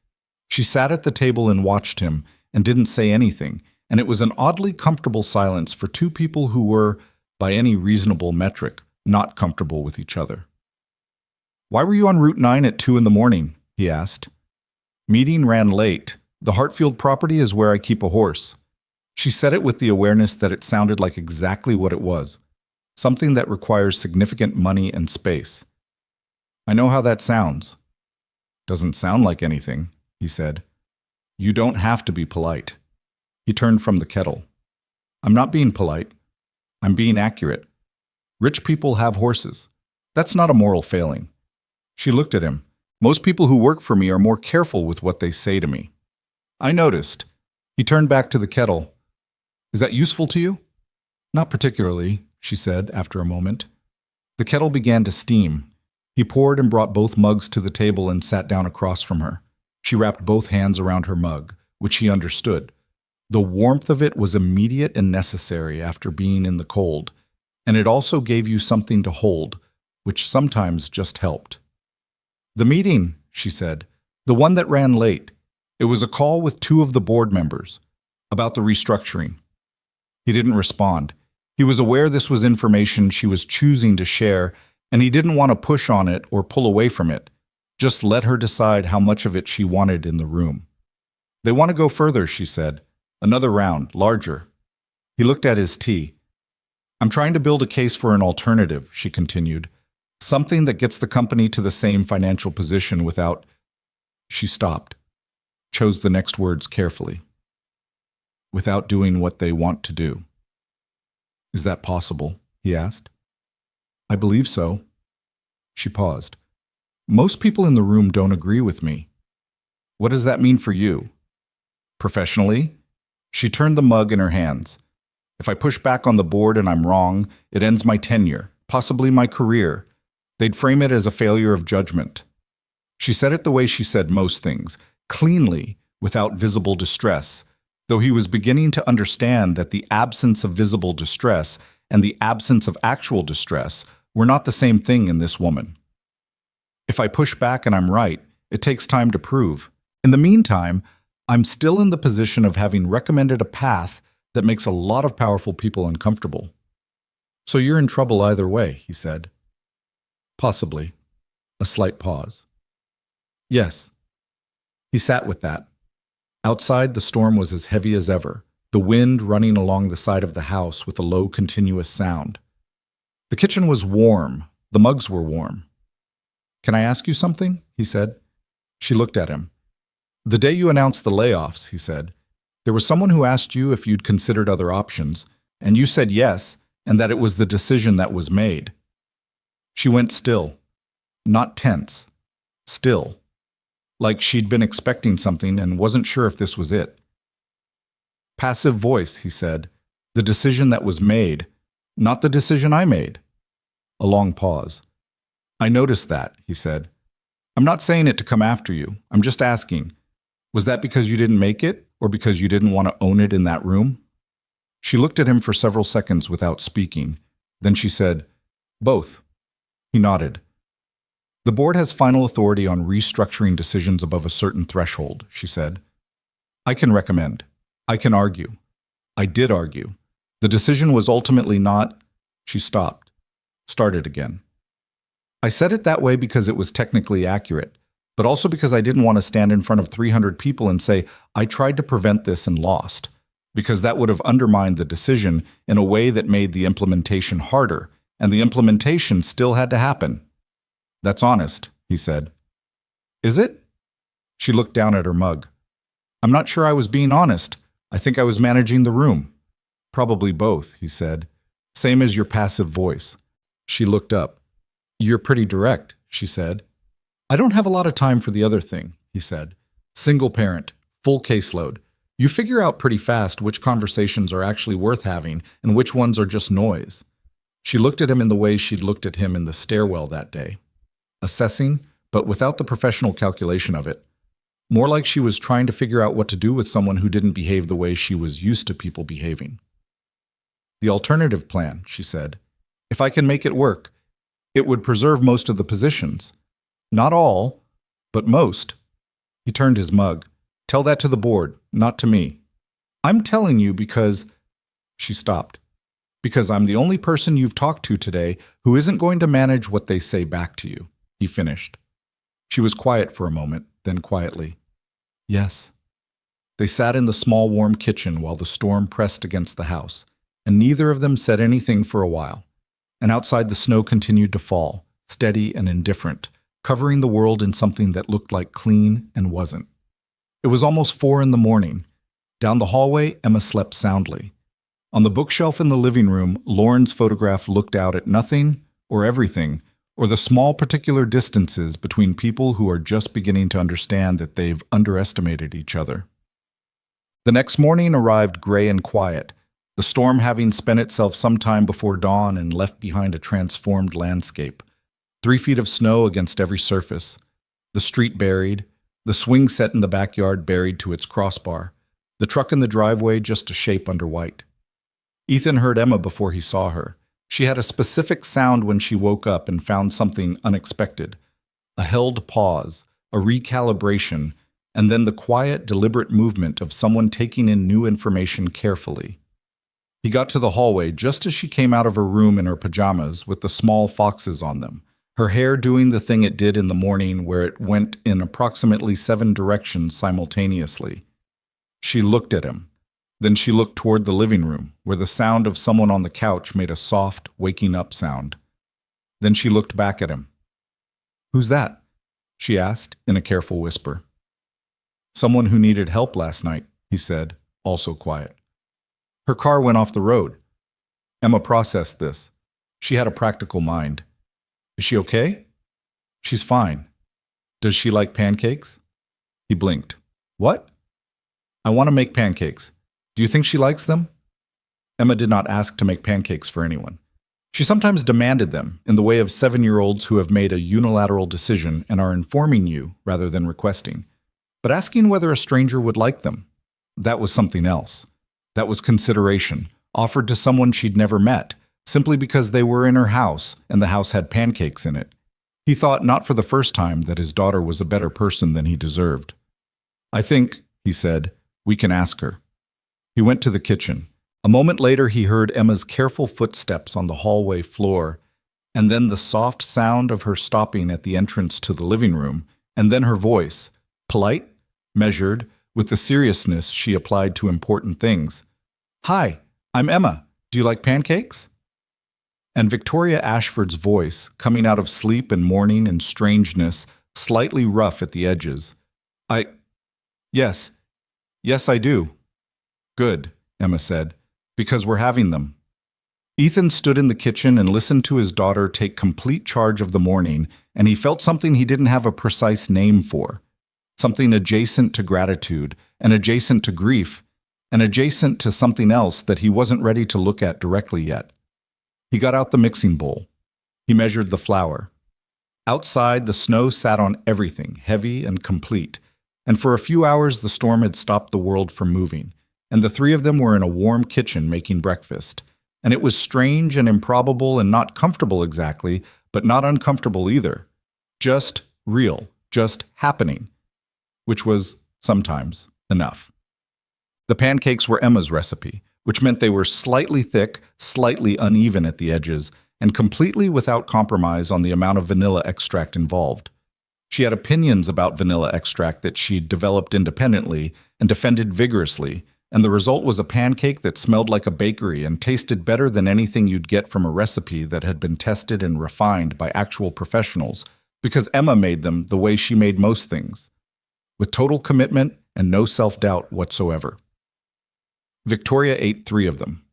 She sat at the table and watched him and didn't say anything, and it was an oddly comfortable silence for 2 people who were, by any reasonable metric, not comfortable with each other. Why were you on Route 9 at 2 in the morning? He asked. Meeting ran late. The Hartfield property is where I keep a horse. She said it with the awareness that it sounded like exactly what it was. Something that requires significant money and space. I know how that sounds. Doesn't sound like anything, he said. You don't have to be polite. He turned from the kettle. I'm not being polite. I'm being accurate. Rich people have horses. That's not a moral failing. She looked at him. Most people who work for me are more careful with what they say to me. I noticed. He turned back to the kettle. Is that useful to you? Not particularly, she said after a moment. The kettle began to steam. He poured and brought both mugs to the table and sat down across from her. She wrapped both hands around her mug, which he understood. The warmth of it was immediate and necessary after being in the cold, and it also gave you something to hold, which sometimes just helped. The meeting, she said, the one that ran late. It was a call with 2 of the board members about the restructuring. He didn't respond. He was aware this was information she was choosing to share, and he didn't want to push on it or pull away from it. Just let her decide how much of it she wanted in the room. They want to go further, she said. Another round, larger. He looked at his tea. I'm trying to build a case for an alternative, she continued. Something that gets the company to the same financial position without... She stopped. Chose the next words carefully. Without doing what they want to do. Is that possible? He asked. I believe so. She paused. Most people in the room don't agree with me. What does that mean for you? Professionally? She turned the mug in her hands. If I push back on the board and I'm wrong, it ends my tenure, possibly my career. They'd frame it as a failure of judgment. She said it the way she said most things, cleanly, without visible distress, though he was beginning to understand that the absence of visible distress and the absence of actual distress were not the same thing in this woman. If I push back and I'm right, it takes time to prove. In the meantime, I'm still in the position of having recommended a path that makes a lot of powerful people uncomfortable. So you're in trouble either way, he said. Possibly. A slight pause. Yes. He sat with that. Outside, the storm was as heavy as ever, the wind running along the side of the house with a low, continuous sound. The kitchen was warm. The mugs were warm. Can I ask you something? He said. She looked at him. The day you announced the layoffs, he said, there was someone who asked you if you'd considered other options, and you said yes, and that it was the decision that was made. She went still. Not tense. Still. Like she'd been expecting something and wasn't sure if this was it. Passive voice, he said. The decision that was made, not the decision I made. A long pause. I noticed that, he said. I'm not saying it to come after you. I'm just asking. Was that because you didn't make it, or because you didn't want to own it in that room? She looked at him for several seconds without speaking. Then she said, both. He nodded. The board has final authority on restructuring decisions above a certain threshold, she said. I can recommend. I can argue. I did argue. The decision was ultimately not... She stopped. Started again. I said it that way because it was technically accurate, but also because I didn't want to stand in front of 300 people and say, I tried to prevent this and lost, because that would have undermined the decision in a way that made the implementation harder, and the implementation still had to happen. That's honest, he said. Is it? She looked down at her mug. I'm not sure I was being honest. I think I was managing the room. Probably both, he said. Same as your passive voice. She looked up. You're pretty direct, she said. I don't have a lot of time for the other thing, he said. Single parent, full caseload. You figure out pretty fast which conversations are actually worth having and which ones are just noise. She looked at him in the way she'd looked at him in the stairwell that day. Assessing, but without the professional calculation of it. More like she was trying to figure out what to do with someone who didn't behave the way she was used to people behaving. The alternative plan, she said. If I can make it work, it would preserve most of the positions. Not all, but most. He turned his mug. Tell that to the board, not to me. I'm telling you because... She stopped. Because I'm the only person you've talked to today who isn't going to manage what they say back to you, he finished. She was quiet for a moment, then quietly. Yes. They sat in the small warm kitchen while the storm pressed against the house, and neither of them said anything for a while. And outside the snow continued to fall, steady and indifferent, covering the world in something that looked like clean and wasn't. It was almost 4 a.m. Down the hallway, Emma slept soundly. On the bookshelf in the living room, Lauren's photograph looked out at nothing or everything, or the small particular distances between people who are just beginning to understand that they've underestimated each other. The next morning arrived gray and quiet, the storm having spent itself some time before dawn and left behind a transformed landscape. 3 feet of snow against every surface, the street buried, the swing set in the backyard buried to its crossbar, the truck in the driveway just a shape under white. Ethan heard Emma before he saw her. She had a specific sound when she woke up and found something unexpected. A held pause, a recalibration, and then the quiet, deliberate movement of someone taking in new information carefully. He got to the hallway just as she came out of her room in her pajamas with the small foxes on them, her hair doing the thing it did in the morning where it went in approximately 7 directions simultaneously. She looked at him. Then she looked toward the living room, where the sound of someone on the couch made a soft, waking up sound. Then she looked back at him. Who's that? She asked in a careful whisper. Someone who needed help last night, he said, also quiet. Her car went off the road. Emma processed this. She had a practical mind. Is she okay? She's fine. Does she like pancakes? He blinked. What? I want to make pancakes. Do you think she likes them? Emma did not ask to make pancakes for anyone. She sometimes demanded them, in the way of 7-year-olds who have made a unilateral decision and are informing you rather than requesting. But asking whether a stranger would like them, that was something else. That was consideration, offered to someone she'd never met, simply because they were in her house and the house had pancakes in it. He thought not for the first time that his daughter was a better person than he deserved. I think, he said, we can ask her. He went to the kitchen. A moment later, he heard Emma's careful footsteps on the hallway floor, and then the soft sound of her stopping at the entrance to the living room, and then her voice, polite, measured, with the seriousness she applied to important things. "Hi, I'm Emma. Do you like pancakes?" And Victoria Ashford's voice, coming out of sleep and mourning and strangeness, slightly rough at the edges. Yes, I do." "Good," Emma said, "because we're having them." Ethan stood in the kitchen and listened to his daughter take complete charge of the morning, and he felt something he didn't have a precise name for. Something adjacent to gratitude, and adjacent to grief, and adjacent to something else that he wasn't ready to look at directly yet. He got out the mixing bowl. He measured the flour. Outside, the snow sat on everything, heavy and complete, and for a few hours the storm had stopped the world from moving, and the three of them were in a warm kitchen making breakfast. And it was strange and improbable and not comfortable exactly, but not uncomfortable either. Just real, just happening, which was sometimes enough. The pancakes were Emma's recipe, which meant they were slightly thick, slightly uneven at the edges, and completely without compromise on the amount of vanilla extract involved. She had opinions about vanilla extract that she'd developed independently and defended vigorously, and the result was a pancake that smelled like a bakery and tasted better than anything you'd get from a recipe that had been tested and refined by actual professionals, because Emma made them the way she made most things, with total commitment and no self-doubt whatsoever. Victoria ate 3 of them.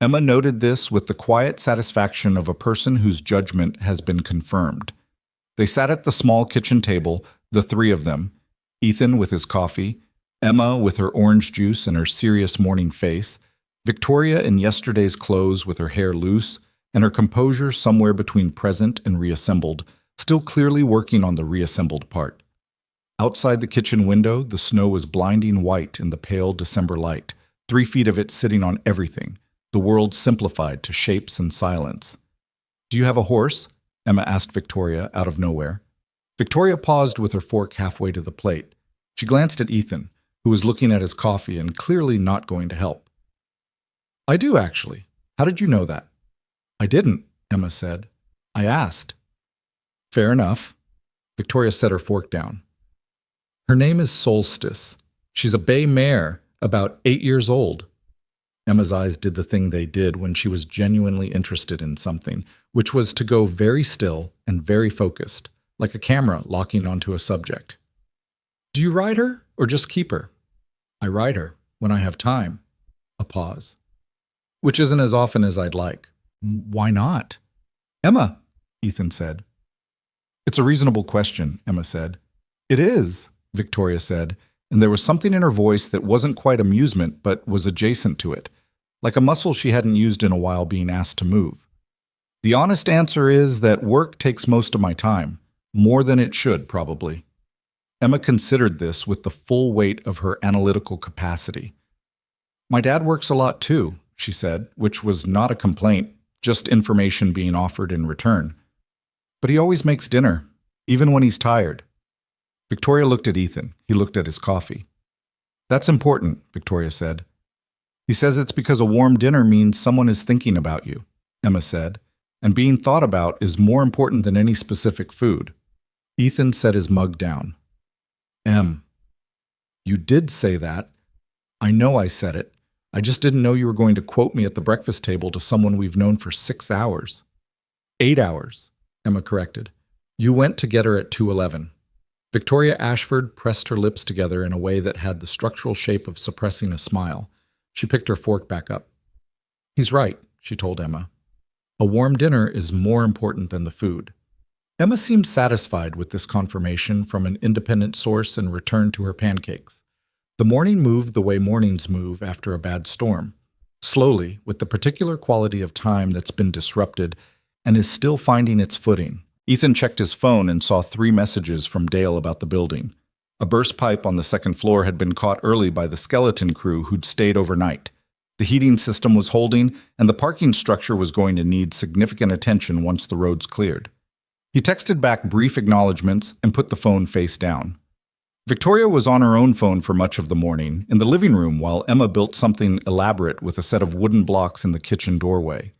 Emma noted this with the quiet satisfaction of a person whose judgment has been confirmed. They sat at the small kitchen table, the 3 of them, Ethan with his coffee, Emma with her orange juice and her serious morning face, Victoria in yesterday's clothes with her hair loose, and her composure somewhere between present and reassembled, still clearly working on the reassembled part. Outside the kitchen window, the snow was blinding white in the pale December light, 3 feet of it sitting on everything, the world simplified to shapes and silence. "Do you have a horse?" Emma asked Victoria out of nowhere. Victoria paused with her fork halfway to the plate. She glanced at Ethan, who was looking at his coffee and clearly not going to help. "I do, actually. How did you know that?" "I didn't," Emma said. "I asked." "Fair enough." Victoria set her fork down. "Her name is Solstice. She's a bay mare, about 8 years old." Emma's eyes did the thing they did when she was genuinely interested in something, which was to go very still and very focused, like a camera locking onto a subject. "Do you ride her, or just keep her?" "I ride her, when I have time." A pause. "Which isn't as often as I'd like." "Why not?" "Emma," Ethan said. "It's a reasonable question," Emma said. "It is," Victoria said, and there was something in her voice that wasn't quite amusement but was adjacent to it, like a muscle she hadn't used in a while being asked to move. "The honest answer is that work takes most of my time, more than it should, probably." Emma considered this with the full weight of her analytical capacity. "My dad works a lot too," she said, which was not a complaint, just information being offered in return. "But he always makes dinner, even when he's tired." Victoria looked at Ethan. He looked at his coffee. "That's important," Victoria said. "He says it's because a warm dinner means someone is thinking about you," Emma said, "and being thought about is more important than any specific food." Ethan set his mug down. You did say that. I know I said it. I just didn't know you were going to quote me at the breakfast table to someone we've known for 6 hours. 8 hours, Emma corrected. You went to get her at 2:11. Victoria Ashford pressed her lips together in a way that had the structural shape of suppressing a smile. She picked her fork back up. He's right, she told Emma. A warm dinner is more important than the food. Emma seemed satisfied with this confirmation from an independent source and returned to her pancakes. The morning moved the way mornings move after a bad storm, slowly, with the particular quality of time that's been disrupted and is still finding its footing. Ethan checked his phone and saw 3 messages from Dale about the building. A burst pipe on the 2nd floor had been caught early by the skeleton crew who'd stayed overnight. The heating system was holding, and the parking structure was going to need significant attention once the roads cleared. He texted back brief acknowledgments and put the phone face down. Victoria was on her own phone for much of the morning, in the living room while Emma built something elaborate with a set of wooden blocks in the kitchen doorway.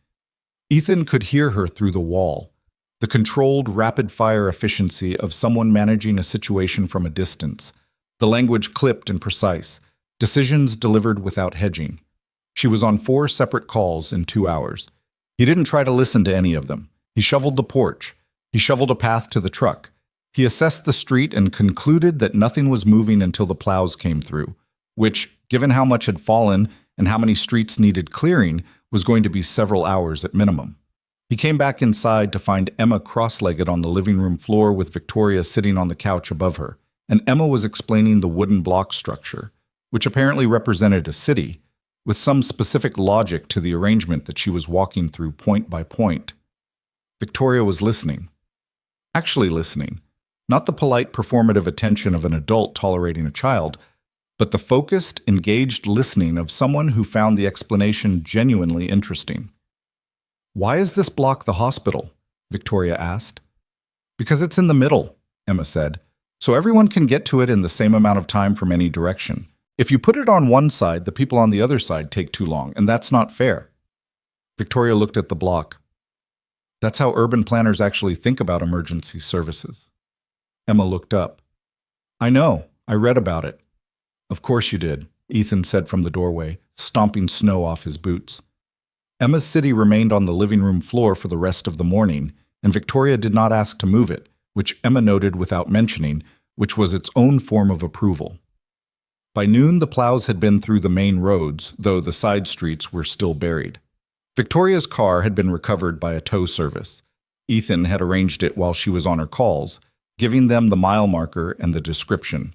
Ethan could hear her through the wall, the controlled, rapid-fire efficiency of someone managing a situation from a distance, the language clipped and precise, decisions delivered without hedging. She was on 4 separate calls in 2 hours. He didn't try to listen to any of them. He shoveled the porch. He shoveled a path to the truck. He assessed the street and concluded that nothing was moving until the plows came through, which, given how much had fallen and how many streets needed clearing, was going to be several hours at minimum. He came back inside to find Emma cross-legged on the living room floor with Victoria sitting on the couch above her, and Emma was explaining the wooden block structure, which apparently represented a city, with some specific logic to the arrangement that she was walking through point by point. Victoria was listening. Actually listening. Not the polite performative attention of an adult tolerating a child, but the focused, engaged listening of someone who found the explanation genuinely interesting. "Why is this block the hospital?" Victoria asked. "Because it's in the middle," Emma said, "so everyone can get to it in the same amount of time from any direction. If you put it on one side, the people on the other side take too long, and that's not fair." Victoria looked at the block. "That's how urban planners actually think about emergency services." Emma looked up. "I know. I read about it." "Of course you did," Ethan said from the doorway, stomping snow off his boots. Emma's city remained on the living room floor for the rest of the morning, and Victoria did not ask to move it, which Emma noted without mentioning, which was its own form of approval. By noon, the plows had been through the main roads, though the side streets were still buried. Victoria's car had been recovered by a tow service. Ethan had arranged it while she was on her calls, giving them the mile marker and the description,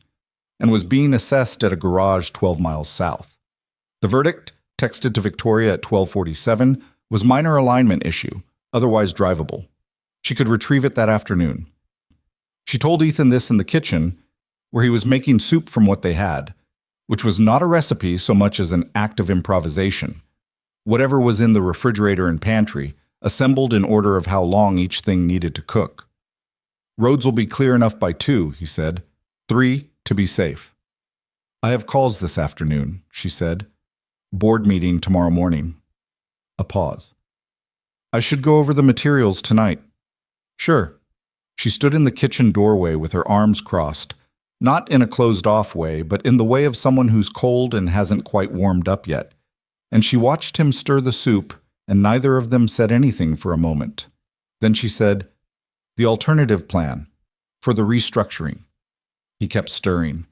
and was being assessed at a garage 12 miles south. The verdict, texted to Victoria at 12:47, was minor alignment issue, otherwise drivable. She could retrieve it that afternoon. She told Ethan this in the kitchen, where he was making soup from what they had, which was not a recipe so much as an act of improvisation. Whatever was in the refrigerator and pantry, assembled in order of how long each thing needed to cook. "Roads will be clear enough by 2, he said. 3, to be safe." "I have calls this afternoon," she said. "Board meeting tomorrow morning." A pause. "I should go over the materials tonight." "Sure." She stood in the kitchen doorway with her arms crossed, not in a closed-off way, but in the way of someone who's cold and hasn't quite warmed up yet. And she watched him stir the soup, and neither of them said anything for a moment. Then she said, "The alternative plan, for the restructuring." He kept stirring.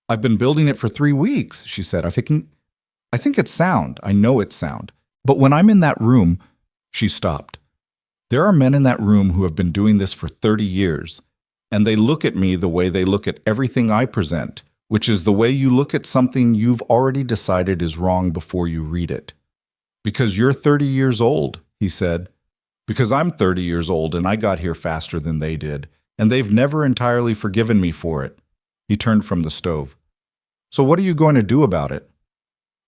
"I've been building it for 3 weeks," she said. I think it's sound. I know it's sound. But when I'm in that room," she stopped. "There are men in that room who have been doing this for 30 years, and they look at me the way they look at everything I present, which is the way you look at something you've already decided is wrong before you read it. Because you're 30 years old," he said. "Because I'm 30 years old and I got here faster than they did, and they've never entirely forgiven me for it." He turned from the stove. "So what are you going to do about it?"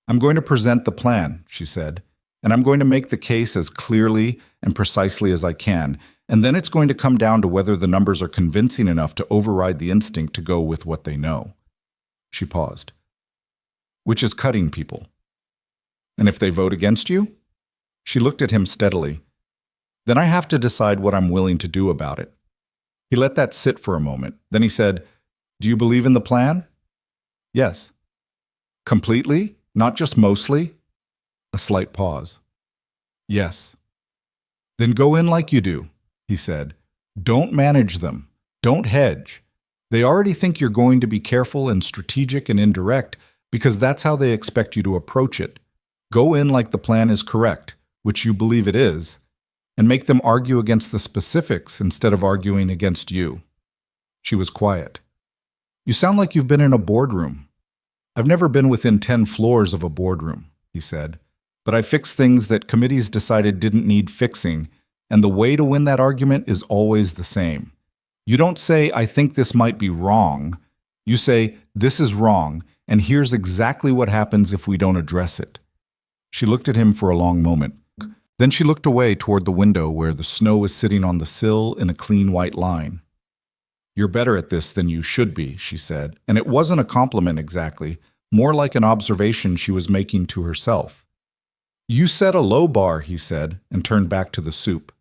"I'm going to present the plan," she said, "and I'm going to make the case as clearly and precisely as I can, and then it's going to come down to whether the numbers are convincing enough to override the instinct to go with what they know." She paused. "Which is cutting people." "And if they vote against you?" She looked at him steadily. "Then I have to decide what I'm willing to do about it." He let that sit for a moment. Then he said, "Do you believe in the plan?" "Yes." "Completely? Not just mostly?" A slight pause. "Yes." "Then go in like you do," he said. "Don't manage them. Don't hedge. They already think you're going to be careful and strategic and indirect because that's how they expect you to approach it. Go in like the plan is correct, which you believe it is, and make them argue against the specifics instead of arguing against you." She was quiet. "You sound like you've been in a boardroom." "I've never been within 10 floors of a boardroom," he said, "but I fixed things that committees decided didn't need fixing, and the way to win that argument is always the same. You don't say, 'I think this might be wrong.' You say, 'This is wrong, and here's exactly what happens if we don't address it.'" She looked at him for a long moment. Then she looked away toward the window where the snow was sitting on the sill in a clean white line. "You're better at this than you should be," she said, and it wasn't a compliment exactly, more like an observation she was making to herself. "You set a low bar," he said, and turned back to the soup.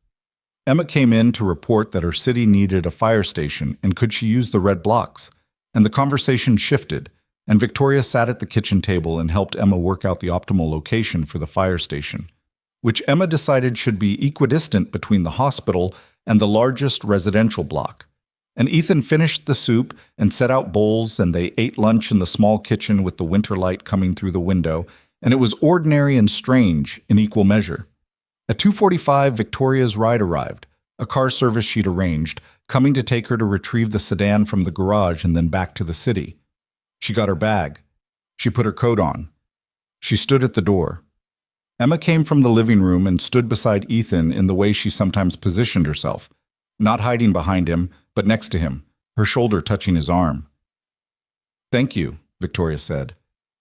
Emma came in to report that her city needed a fire station and could she use the red blocks, and the conversation shifted, and Victoria sat at the kitchen table and helped Emma work out the optimal location for the fire station, which Emma decided should be equidistant between the hospital and the largest residential block. And Ethan finished the soup and set out bowls, and they ate lunch in the small kitchen with the winter light coming through the window, and it was ordinary and strange in equal measure. At 2:45, Victoria's ride arrived, a car service she'd arranged, coming to take her to retrieve the sedan from the garage and then back to the city. She got her bag. She put her coat on. She stood at the door. Emma came from the living room and stood beside Ethan in the way she sometimes positioned herself, not hiding behind him, but next to him, her shoulder touching his arm. "Thank you," Victoria said.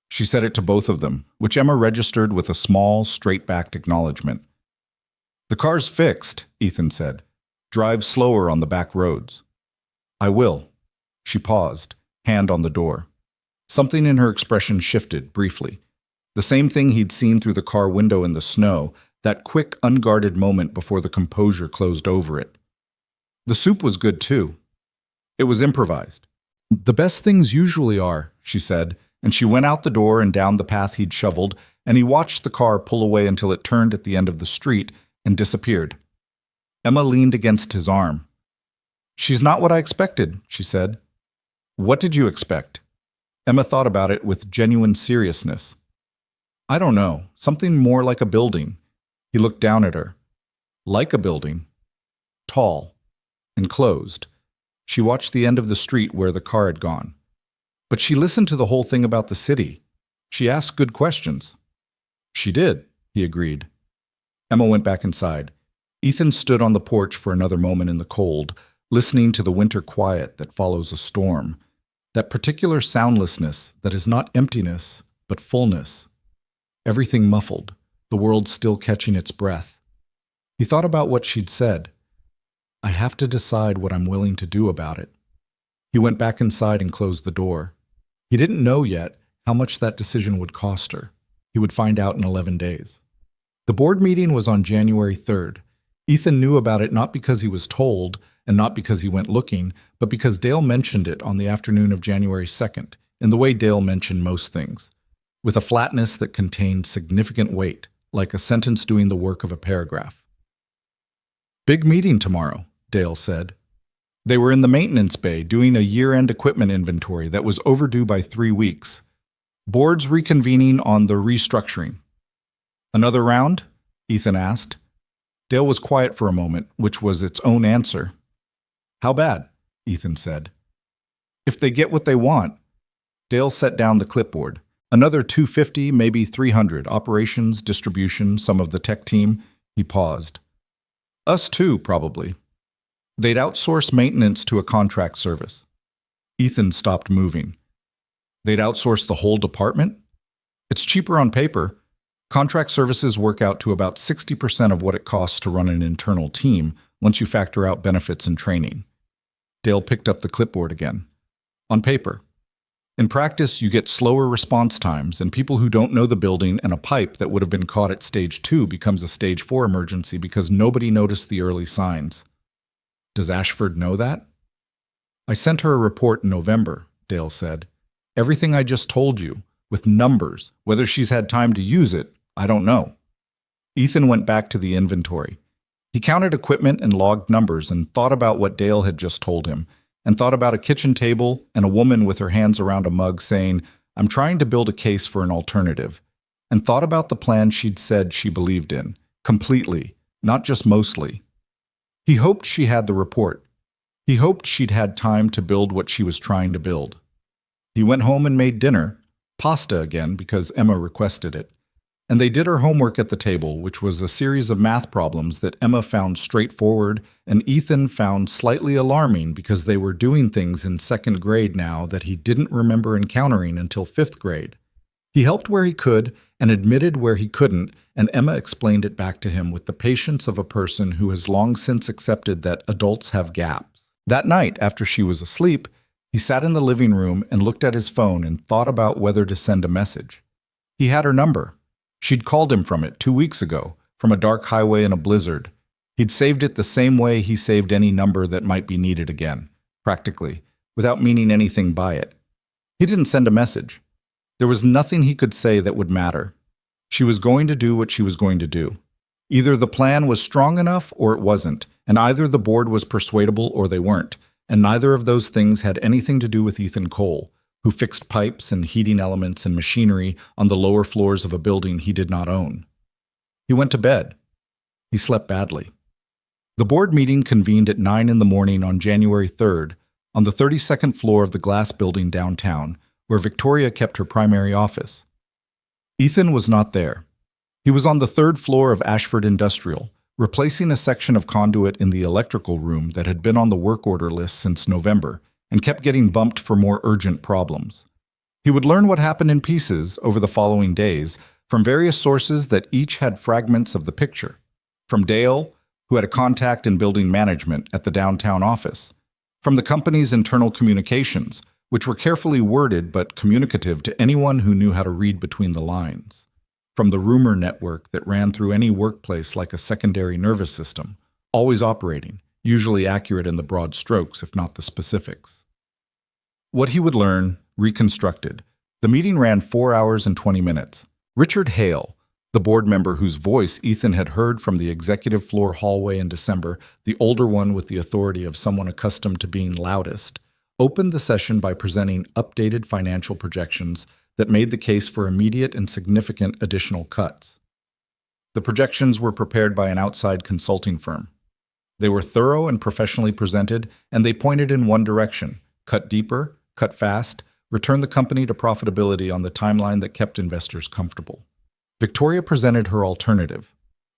She said it to both of them, which Emma registered with a small, straight-backed acknowledgement. "The car's fixed," Ethan said. "Drive slower on the back roads." "I will." She paused, hand on the door. Something in her expression shifted briefly. The same thing he'd seen through the car window in the snow, that quick, unguarded moment before the composure closed over it. The soup was good, too. It was improvised. "The best things usually are," she said, and she went out the door and down the path he'd shoveled, and he watched the car pull away until it turned at the end of the street and disappeared. Emma leaned against his arm. "She's not what I expected," she said. "What did you expect?" Emma thought about it with genuine seriousness. "I don't know, something more like a building." He looked down at her. Like a building. Tall. Enclosed. She watched the end of the street where the car had gone. But she listened to the whole thing about the city. She asked good questions. "She did," he agreed. Emma went back inside. Ethan stood on the porch for another moment in the cold, listening to the winter quiet that follows a storm, that particular soundlessness that is not emptiness, but fullness. Everything muffled, the world still catching its breath. He thought about what she'd said. "I have to decide what I'm willing to do about it." He went back inside and closed the door. He didn't know yet how much that decision would cost her. He would find out in 11 days. The board meeting was on January 3rd. Ethan knew about it not because he was told, and not because he went looking, but because Dale mentioned it on the afternoon of January 2nd, in the way Dale mentioned most things, with a flatness that contained significant weight, like a sentence doing the work of a paragraph. "Big meeting tomorrow," Dale said. They were in the maintenance bay doing a year-end equipment inventory that was overdue by 3 weeks. Boards reconvening on the restructuring. "Another round?" Ethan asked. Dale was quiet for a moment, which was its own answer. "How bad?" Ethan said. "If they get what they want." Dale set down the clipboard. "Another 250, maybe 300, operations, distribution, some of the tech team." He paused. "Us too, probably." They'd outsource maintenance to a contract service. Ethan stopped moving. "They'd outsource the whole department?" "It's cheaper on paper. Contract services work out to about 60% of what it costs to run an internal team once you factor out benefits and training." Dale picked up the clipboard again. "On paper. In practice, you get slower response times, and people who don't know the building and a pipe that would have been caught at stage 2 becomes a stage 4 emergency because nobody noticed the early signs." "Does Ashford know that?" "I sent her a report in November," Dale said. "Everything I just told you, with numbers. Whether she's had time to use it, I don't know." Ethan went back to the inventory. He counted equipment and logged numbers and thought about what Dale had just told him, and thought about a kitchen table and a woman with her hands around a mug saying, "I'm trying to build a case for an alternative," and thought about the plan she'd said she believed in, completely, not just mostly. He hoped she had the report. He hoped she'd had time to build what she was trying to build. He went home and made dinner, pasta again because Emma requested it. And they did her homework at the table, which was a series of math problems that Emma found straightforward and Ethan found slightly alarming because they were doing things in 2nd grade now that he didn't remember encountering until 5th grade. He helped where he could and admitted where he couldn't, and Emma explained it back to him with the patience of a person who has long since accepted that adults have gaps. That night, after she was asleep, he sat in the living room and looked at his phone and thought about whether to send a message. He had her number. She'd called him from it 2 weeks ago, from a dark highway in a blizzard. He'd saved it the same way he saved any number that might be needed again, practically, without meaning anything by it. He didn't send a message. There was nothing he could say that would matter. She was going to do what she was going to do. Either the plan was strong enough or it wasn't, and either the board was persuadable or they weren't, and neither of those things had anything to do with Ethan Cole, who fixed pipes and heating elements and machinery on the lower floors of a building he did not own. He went to bed. He slept badly. The board meeting convened at 9 in the morning on January 3rd on the 32nd floor of the glass building downtown, where Victoria kept her primary office. Ethan was not there. He was on the 3rd floor of Ashford Industrial, replacing a section of conduit in the electrical room that had been on the work order list since November and kept getting bumped for more urgent problems. He would learn what happened in pieces over the following days from various sources that each had fragments of the picture. From Dale, who had a contact in building management at the downtown office. From the company's internal communications, which were carefully worded but communicative to anyone who knew how to read between the lines. From the rumor network that ran through any workplace like a secondary nervous system, always operating, usually accurate in the broad strokes, if not the specifics. What he would learn, reconstructed. The meeting ran 4 hours and 20 minutes. Richard Hale, the board member whose voice Ethan had heard from the executive floor hallway in December, the older one with the authority of someone accustomed to being loudest, opened the session by presenting updated financial projections that made the case for immediate and significant additional cuts. The projections were prepared by an outside consulting firm. They were thorough and professionally presented, and they pointed in one direction: cut deeper, cut fast, return the company to profitability on the timeline that kept investors comfortable. Victoria presented her alternative.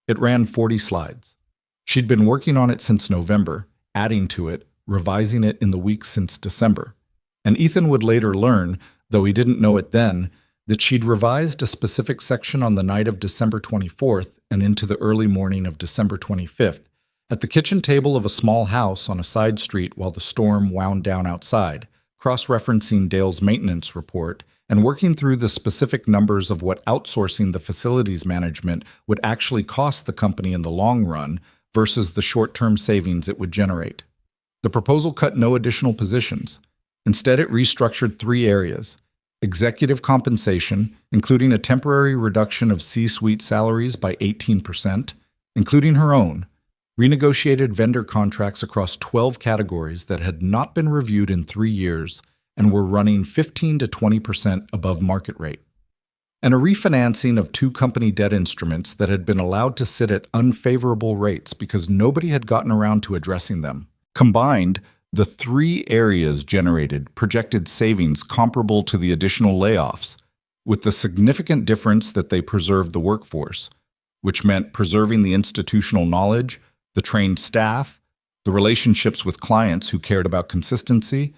It ran 40 slides. She'd been working on it since November, adding to it, revising it in the weeks since December. And Ethan would later learn, though he didn't know it then, that she'd revised a specific section on the night of December 24th and into the early morning of December 25th, at the kitchen table of a small house on a side street while the storm wound down outside, cross-referencing Dale's maintenance report and working through the specific numbers of what outsourcing the facilities management would actually cost the company in the long run versus the short-term savings it would generate. The proposal cut no additional positions. Instead, it restructured 3 areas: executive compensation, including a temporary reduction of C-suite salaries by 18%, including her own, renegotiated vendor contracts across 12 categories that had not been reviewed in 3 years and were running 15 to 20% above market rate, and a refinancing of 2 company debt instruments that had been allowed to sit at unfavorable rates because nobody had gotten around to addressing them. Combined, the 3 areas generated projected savings comparable to the additional layoffs, with the significant difference that they preserved the workforce, which meant preserving the institutional knowledge, the trained staff, the relationships with clients who cared about consistency,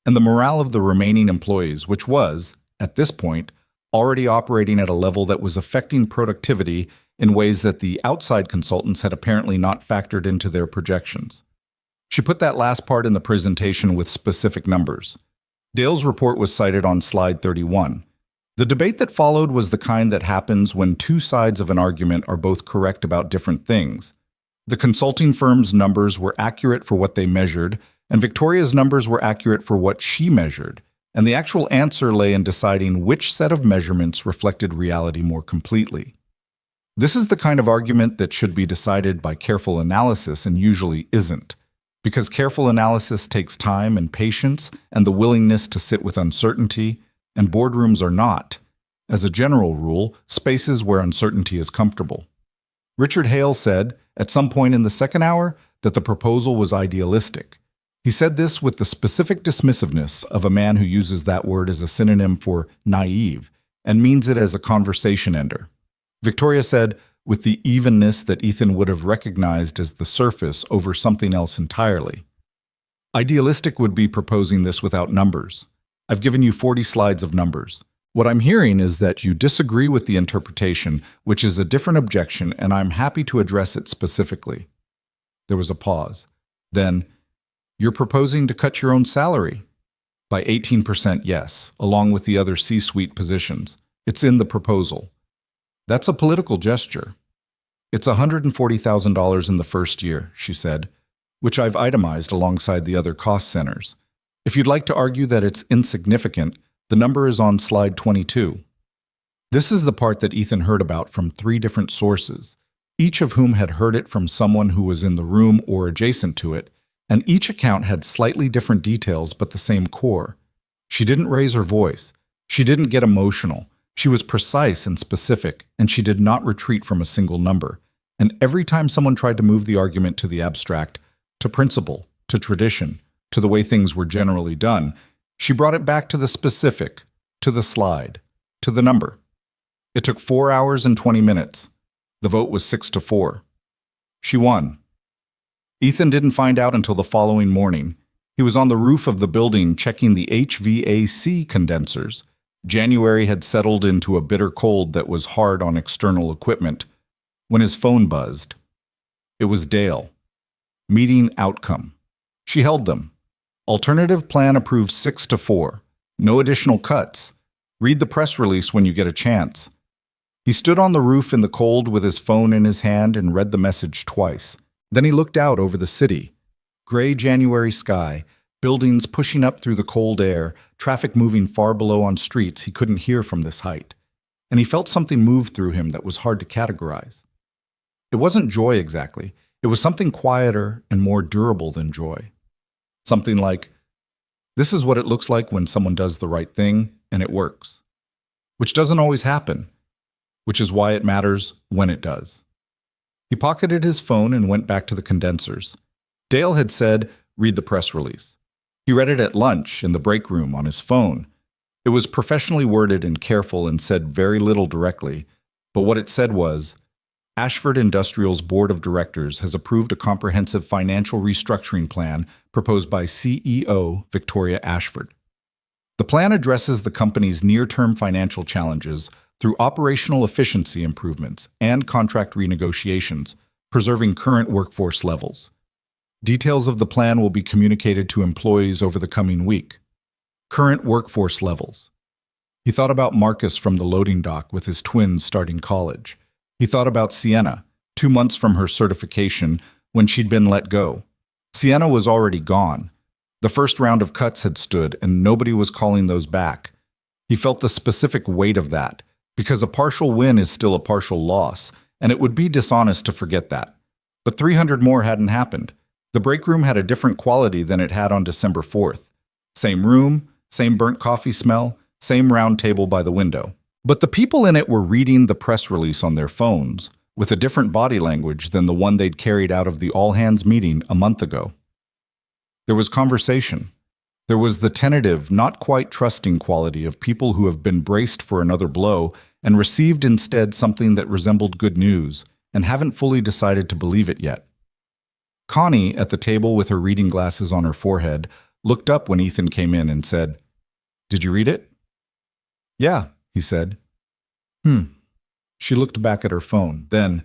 and the morale of the remaining employees, which was, at this point, already operating at a level that was affecting productivity in ways that the outside consultants had apparently not factored into their projections. She put that last part in the presentation with specific numbers. Dale's report was cited on slide 31. The debate that followed was the kind that happens when 2 sides of an argument are both correct about different things. The consulting firm's numbers were accurate for what they measured, and Victoria's numbers were accurate for what she measured, and the actual answer lay in deciding which set of measurements reflected reality more completely. This is the kind of argument that should be decided by careful analysis and usually isn't, because careful analysis takes time and patience and the willingness to sit with uncertainty, and boardrooms are not, as a general rule, spaces where uncertainty is comfortable. Richard Hale said, at some point in the second hour, that the proposal was idealistic. He said this with the specific dismissiveness of a man who uses that word as a synonym for naive and means it as a conversation ender. Victoria said, with the evenness that Ethan would have recognized as the surface over something else entirely. Idealistic would be proposing this without numbers. I've given you 40 slides of numbers. What I'm hearing is that you disagree with the interpretation, which is a different objection, and I'm happy to address it specifically. There was a pause. Then, You're proposing to cut your own salary? By 18%, yes, along with the other C-suite positions. It's in the proposal. That's a political gesture. It's $140,000 in the first year, she said, which I've itemized alongside the other cost centers. If you'd like to argue that it's insignificant, the number is on slide 22. This is the part that Ethan heard about from 3 different sources, each of whom had heard it from someone who was in the room or adjacent to it, and each account had slightly different details but the same core. She didn't raise her voice. She didn't get emotional. She was precise and specific, and she did not retreat from a single number. And every time someone tried to move the argument to the abstract, to principle, to tradition, to the way things were generally done, she brought it back to the specific, to the slide, to the number. It took 4 hours and 20 minutes. The vote was 6-4. She won. Ethan didn't find out until the following morning. He was on the roof of the building checking the HVAC condensers. January had settled into a bitter cold that was hard on external equipment when his phone buzzed. It was Dale. Meeting outcome. She held them. Alternative plan approved 6-4. No additional cuts. Read the press release when you get a chance. He stood on the roof in the cold with his phone in his hand and read the message twice. Then he looked out over the city. Gray January sky, buildings pushing up through the cold air, traffic moving far below on streets he couldn't hear from this height. And he felt something move through him that was hard to categorize. It wasn't joy exactly. It was something quieter and more durable than joy. Something like, this is what it looks like when someone does the right thing and it works. Which doesn't always happen, which is why it matters when it does. He pocketed his phone and went back to the condensers. Dale had said, read the press release. He read it at lunch in the break room on his phone. It was professionally worded and careful and said very little directly, but what it said was, Ashford Industrial's Board of Directors has approved a comprehensive financial restructuring plan proposed by CEO Victoria Ashford. The plan addresses the company's near-term financial challenges through operational efficiency improvements and contract renegotiations, preserving current workforce levels. Details of the plan will be communicated to employees over the coming week. Current workforce levels. He thought about Marcus from the loading dock with his twins starting college. He thought about Sienna, 2 months from her certification when she'd been let go. Sienna was already gone. The first round of cuts had stood and nobody was calling those back. He felt the specific weight of that, because a partial win is still a partial loss, and it would be dishonest to forget that. But 300 more hadn't happened. The break room had a different quality than it had on December 4th. Same room, same burnt coffee smell, same round table by the window. But the people in it were reading the press release on their phones, with a different body language than the one they'd carried out of the all-hands meeting a month ago. There was conversation. There was the tentative, not quite trusting quality of people who have been braced for another blow and received instead something that resembled good news, and haven't fully decided to believe it yet. Connie, at the table with her reading glasses on her forehead, looked up when Ethan came in and said, "Did you read it?" "Yeah," he said. She looked back at her phone. Then,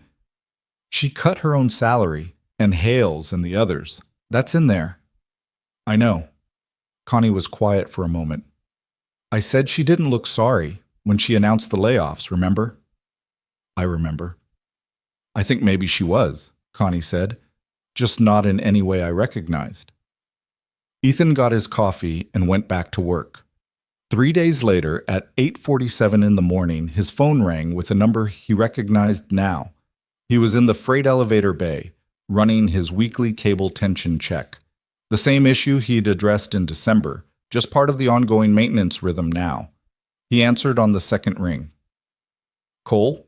"She cut her own salary, and Hale's and the others. That's in there." "I know." Connie was quiet for a moment. "I said she didn't look sorry when she announced the layoffs, remember?" "I remember." "I think maybe she was," Connie said, "just not in any way I recognized." Ethan got his coffee and went back to work. 3 days later, at 8:47 in the morning, his phone rang with a number he recognized now. He was in the freight elevator bay, running his weekly cable tension check. The same issue he'd addressed in December, just part of the ongoing maintenance rhythm now. He answered on the second ring. "Cole?"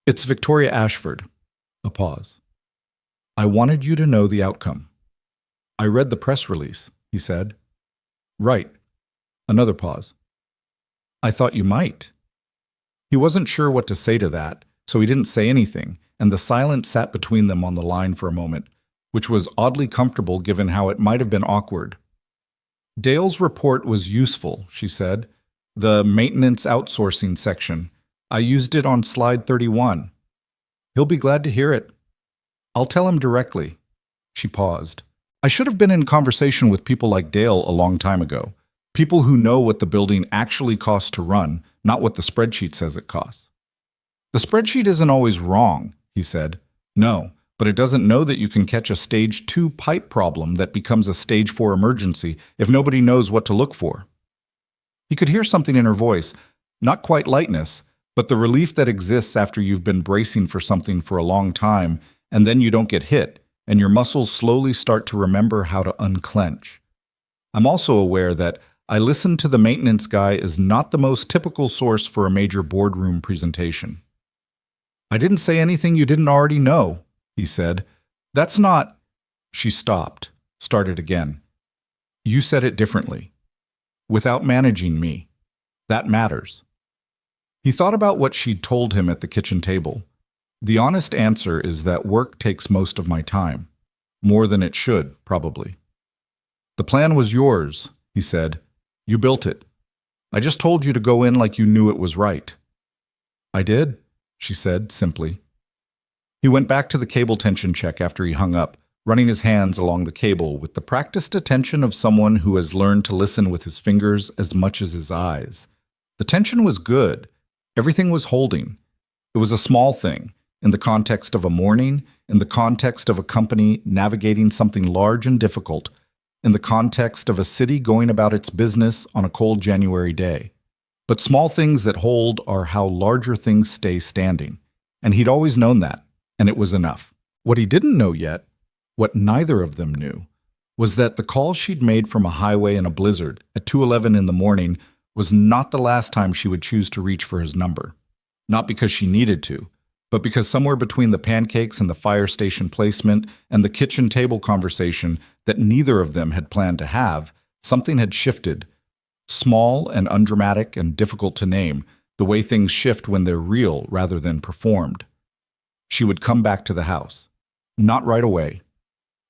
"It's Victoria Ashford." A pause. "I wanted you to know the outcome." "I read the press release," he said. "Right." Another pause. "I thought you might." He wasn't sure what to say to that, so he didn't say anything, and the silence sat between them on the line for a moment, which was oddly comfortable given how it might have been awkward. "Dale's report was useful," she said. "The maintenance outsourcing section. I used it on slide 31. He'll be glad to hear it. I'll tell him directly." She paused. I should have been in conversation with people like Dale a long time ago. People who know what the building actually costs to run, not what the spreadsheet says it costs. The spreadsheet isn't always wrong, he said. No, but it doesn't know that you can catch a stage 2 pipe problem that becomes a stage 4 emergency if nobody knows what to look for. He could hear something in her voice, not quite lightness, but the relief that exists after you've been bracing for something for a long time and then you don't get hit, and your muscles slowly start to remember how to unclench. I'm also aware that I listened to the maintenance guy is not the most typical source for a major boardroom presentation. I didn't say anything you didn't already know, he said. That's not... She stopped, started again. You said it differently. Without managing me. That matters. He thought about what she'd told him at the kitchen table. The honest answer is that work takes most of my time. More than it should, probably. The plan was yours, he said. You built it. I just told you to go in like you knew it was right. I did, she said simply. He went back to the cable tension check after he hung up, running his hands along the cable with the practiced attention of someone who has learned to listen with his fingers as much as his eyes. The tension was good. Everything was holding. It was a small thing, in the context of a morning, in the context of a company navigating something large and difficult, in the context of a city going about its business on a cold January day. But small things that hold are how larger things stay standing. And he'd always known that, and it was enough. What he didn't know yet, what neither of them knew, was that the call she'd made from a highway in a blizzard at 2:11 in the morning was not the last time she would choose to reach for his number. Not because she needed to, but because somewhere between the pancakes and the fire station placement and the kitchen table conversation that neither of them had planned to have, something had shifted. Small and undramatic and difficult to name, the way things shift when they're real rather than performed. She would come back to the house. Not right away.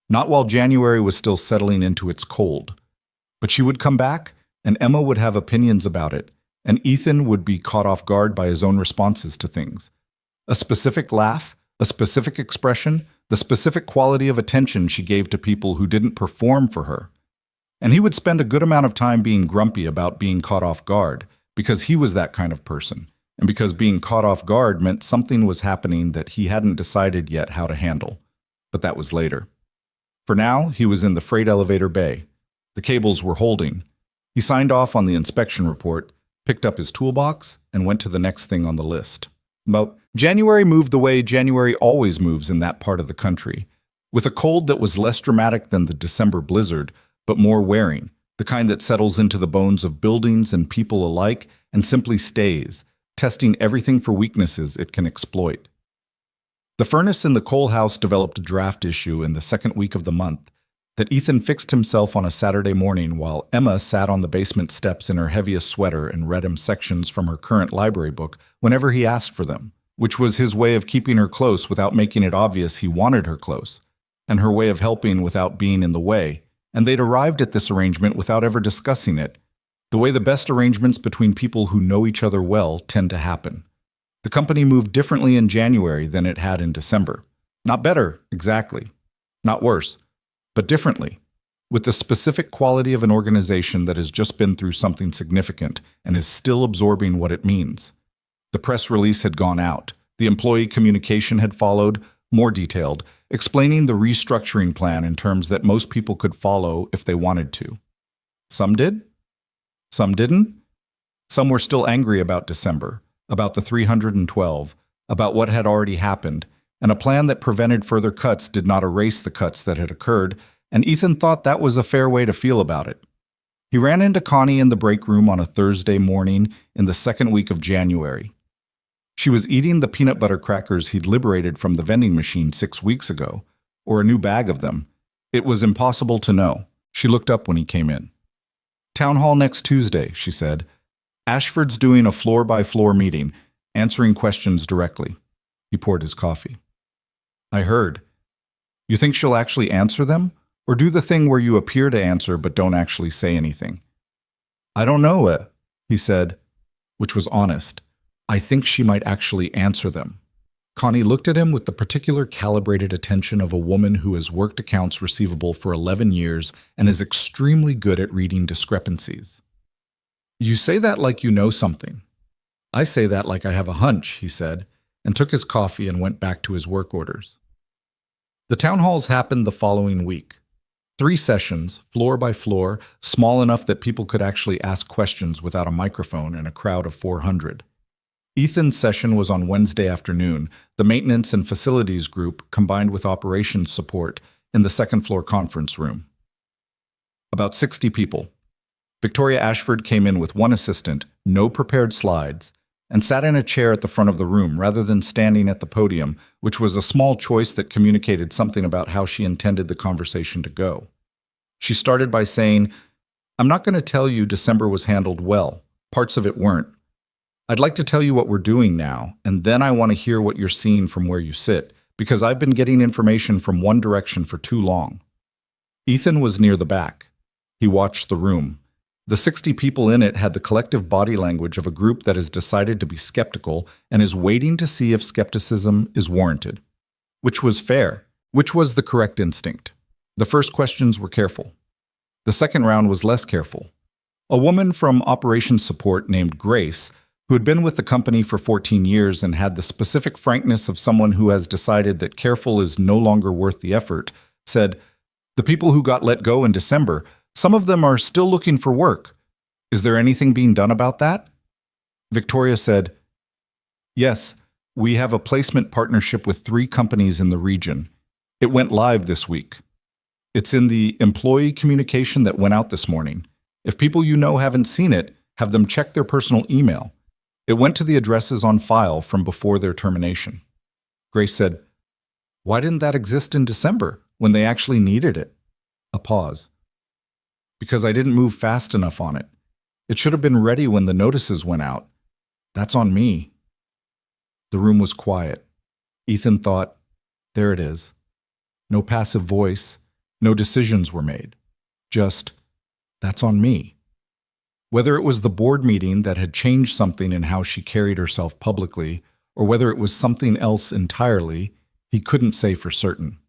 Not while January was still settling into its cold. But she would come back, and Emma would have opinions about it, and Ethan would be caught off guard by his own responses to things. A specific laugh, a specific expression, the specific quality of attention she gave to people who didn't perform for her. And he would spend a good amount of time being grumpy about being caught off guard, because he was that kind of person, and because being caught off guard meant something was happening that he hadn't decided yet how to handle. But that was later. For now, he was in the freight elevator bay. The cables were holding. He signed off on the inspection report, picked up his toolbox, and went to the next thing on the list. But January moved the way January always moves in that part of the country, with a cold that was less dramatic than the December blizzard, but more wearing, the kind that settles into the bones of buildings and people alike and simply stays, testing everything for weaknesses it can exploit. The furnace in the coal house developed a draft issue in the second week of the month that Ethan fixed himself on a Saturday morning while Emma sat on the basement steps in her heaviest sweater and read him sections from her current library book whenever he asked for them, which was his way of keeping her close without making it obvious he wanted her close, and her way of helping without being in the way, and they'd arrived at this arrangement without ever discussing it, the way the best arrangements between people who know each other well tend to happen. The company moved differently in January than it had in December. Not better, exactly. Not worse. But differently, with the specific quality of an organization that has just been through something significant and is still absorbing what it means. The press release had gone out. The employee communication had followed, more detailed, explaining the restructuring plan in terms that most people could follow if they wanted to. Some did. Some didn't. Some were still angry about December, about the 312, about what had already happened, and a plan that prevented further cuts did not erase the cuts that had occurred, and Ethan thought that was a fair way to feel about it. He ran into Connie in the break room on a Thursday morning in the second week of January. She was eating the peanut butter crackers he'd liberated from the vending machine 6 weeks ago, or a new bag of them. It was impossible to know. She looked up when he came in. "Town hall next Tuesday," she said. "Ashford's doing a floor-by-floor meeting, answering questions directly." He poured his coffee. "I heard. You think she'll actually answer them? Or do the thing where you appear to answer but don't actually say anything?" "I don't know," he said, which was honest. "I think she might actually answer them." Connie looked at him with the particular calibrated attention of a woman who has worked accounts receivable for 11 years and is extremely good at reading discrepancies. "You say that like you know something." "I say that like I have a hunch," he said, and took his coffee and went back to his work orders. The town halls happened the following week. 3 sessions, floor by floor, small enough that people could actually ask questions without a microphone in a crowd of 400. Ethan's session was on Wednesday afternoon, the maintenance and facilities group combined with operations support in the second-floor conference room. About 60 people. Victoria Ashford came in with one assistant, no prepared slides, and sat in a chair at the front of the room rather than standing at the podium, which was a small choice that communicated something about how she intended the conversation to go. She started by saying, "I'm not going to tell you December was handled well. Parts of it weren't. I'd like to tell you what we're doing now, and then I want to hear what you're seeing from where you sit, because I've been getting information from one direction for too long." Ethan was near the back. He watched the room. The 60 people in it had the collective body language of a group that has decided to be skeptical and is waiting to see if skepticism is warranted. Which was fair, which was the correct instinct. The first questions were careful. The second round was less careful. A woman from operations support named Grace, who had been with the company for 14 years and had the specific frankness of someone who has decided that careful is no longer worth the effort, said, "The people who got let go in December, some of them are still looking for work. Is there anything being done about that?" Victoria said, "Yes, we have a placement partnership with 3 companies in the region. It went live this week. It's in the employee communication that went out this morning. If people you know haven't seen it, have them check their personal email. It went to the addresses on file from before their termination." Grace said, "Why didn't that exist in December, when they actually needed it?" A pause. "Because I didn't move fast enough on it. It should have been ready when the notices went out. That's on me." The room was quiet. Ethan thought, there it is. No passive voice, no decisions were made. Just, that's on me. Whether it was the board meeting that had changed something in how she carried herself publicly, or whether it was something else entirely, he couldn't say for certain.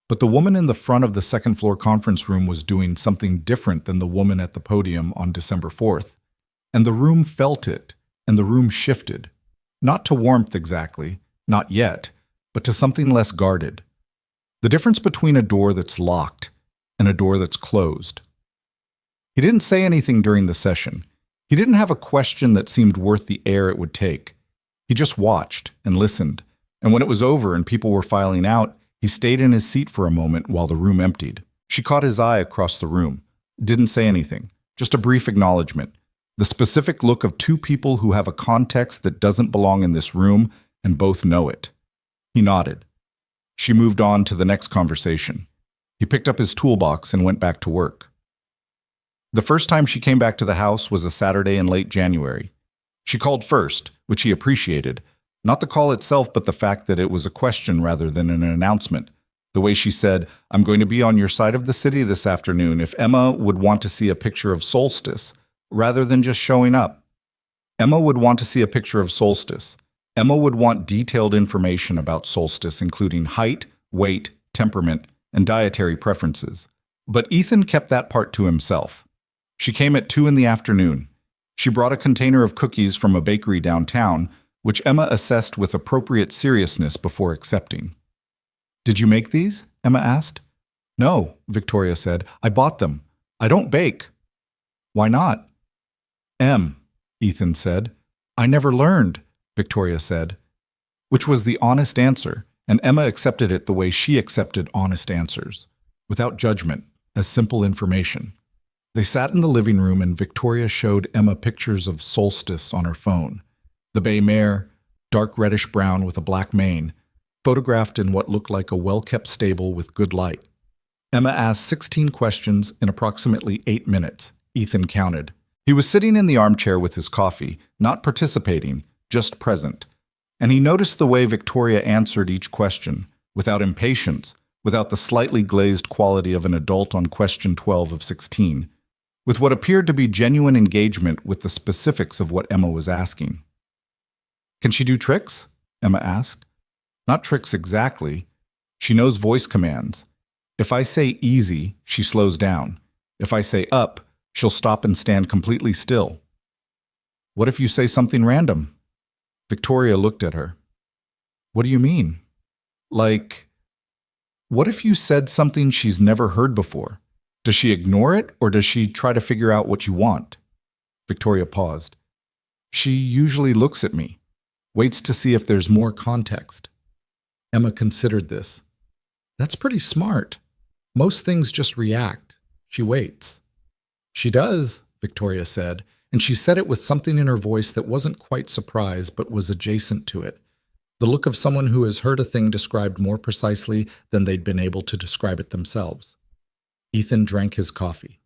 But the woman in the front of the second-floor conference room was doing something different than the woman at the podium on December 4th. And the room felt it, and the room shifted. Not to warmth exactly, not yet, but to something less guarded. The difference between a door that's locked and a door that's closed. He didn't say anything during the session. He didn't have a question that seemed worth the air it would take. He just watched and listened, and when it was over and people were filing out, he stayed in his seat for a moment while the room emptied. She caught his eye across the room. Didn't say anything, just a brief acknowledgement. The specific look of 2 people who have a context that doesn't belong in this room and both know it. He nodded. She moved on to the next conversation. He picked up his toolbox and went back to work. The first time she came back to the house was a Saturday in late January. She called first, which he appreciated. Not the call itself, but the fact that it was a question rather than an announcement. The way she said, "I'm going to be on your side of the city this afternoon if Emma would want to see a picture of Solstice," rather than just showing up. Emma would want to see a picture of Solstice. Emma would want detailed information about Solstice, including height, weight, temperament, and dietary preferences. But Ethan kept that part to himself. She came at 2 in the afternoon. She brought a container of cookies from a bakery downtown, which Emma assessed with appropriate seriousness before accepting. "Did you make these?" Emma asked. "No," Victoria said. "I bought them. I don't bake." "Why not?" Ethan said. "I never learned," Victoria said. Which was the honest answer, and Emma accepted it the way she accepted honest answers, without judgment, as simple information. They sat in the living room and Victoria showed Emma pictures of Solstice on her phone. The bay mare, dark reddish-brown with a black mane, photographed in what looked like a well-kept stable with good light. Emma asked 16 questions in approximately 8 minutes, Ethan counted. He was sitting in the armchair with his coffee, not participating, just present. And he noticed the way Victoria answered each question, without impatience, without the slightly glazed quality of an adult on question 12 of 16, with what appeared to be genuine engagement with the specifics of what Emma was asking. "Can she do tricks?" Emma asked. Not tricks exactly. She knows voice commands. If I say easy, she slows down. If I say up, she'll stop and stand completely still. What if you say something random? Victoria looked at her. What do you mean? Like, what if you said something she's never heard before? Does she ignore it, or does she try to figure out what you want? Victoria paused. She usually looks at me, waits to see if there's more context. Emma considered this. That's pretty smart. Most things just react. She waits. She does, Victoria said, and she said it with something in her voice that wasn't quite surprise but was adjacent to it. The look of someone who has heard a thing described more precisely than they'd been able to describe it themselves. Ethan drank his coffee.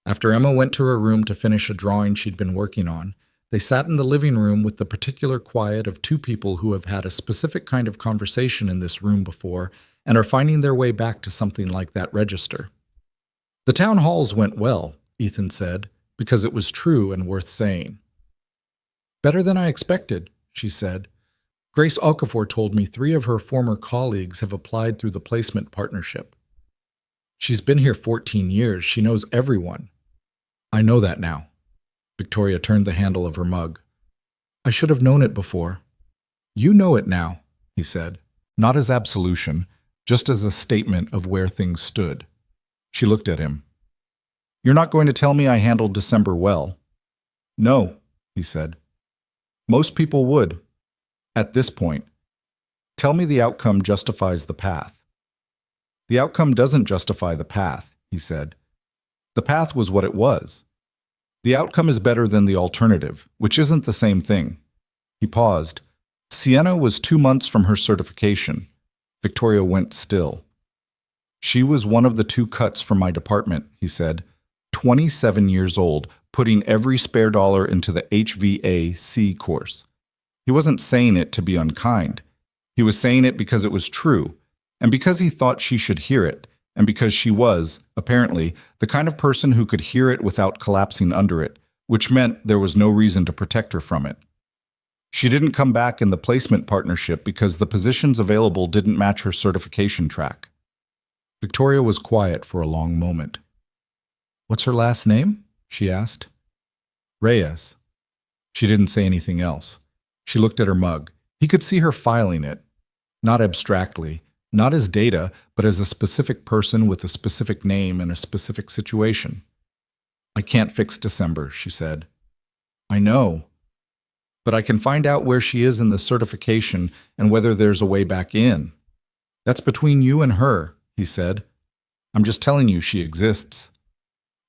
After Emma went to her room to finish a drawing she'd been working on, they sat in the living room with the particular quiet of two people who have had a specific kind of conversation in this room before and are finding their way back to something like that register. The town halls went well, Ethan said, because it was true and worth saying. Better than I expected, she said. Grace Okafor told me 3 of her former colleagues have applied through the placement partnership. She's been here 14 years. She knows everyone. I know that now. Victoria turned the handle of her mug. I should have known it before. You know it now, he said, not as absolution, just as a statement of where things stood. She looked at him. You're not going to tell me I handled December well? No, he said. Most people would. At this point, tell me the outcome justifies the path. The outcome doesn't justify the path, he said. The path was what it was. The outcome is better than the alternative, which isn't the same thing. He paused. Sienna was 2 months from her certification. Victoria went still. She was one of the 2 cuts from my department, he said. 27 years old, putting every spare dollar into the HVAC course. He wasn't saying it to be unkind. He was saying it because it was true, and because he thought she should hear it, and because she was, apparently, the kind of person who could hear it without collapsing under it, which meant there was no reason to protect her from it. She didn't come back in the placement partnership because the positions available didn't match her certification track. Victoria was quiet for a long moment. What's her last name? She asked. Reyes. She didn't say anything else. She looked at her mug. He could see her filing it, not abstractly, not as data, but as a specific person with a specific name in a specific situation. I can't fix December, she said. I know. But I can find out where she is in the certification and whether there's a way back in. That's between you and her, he said. I'm just telling you she exists.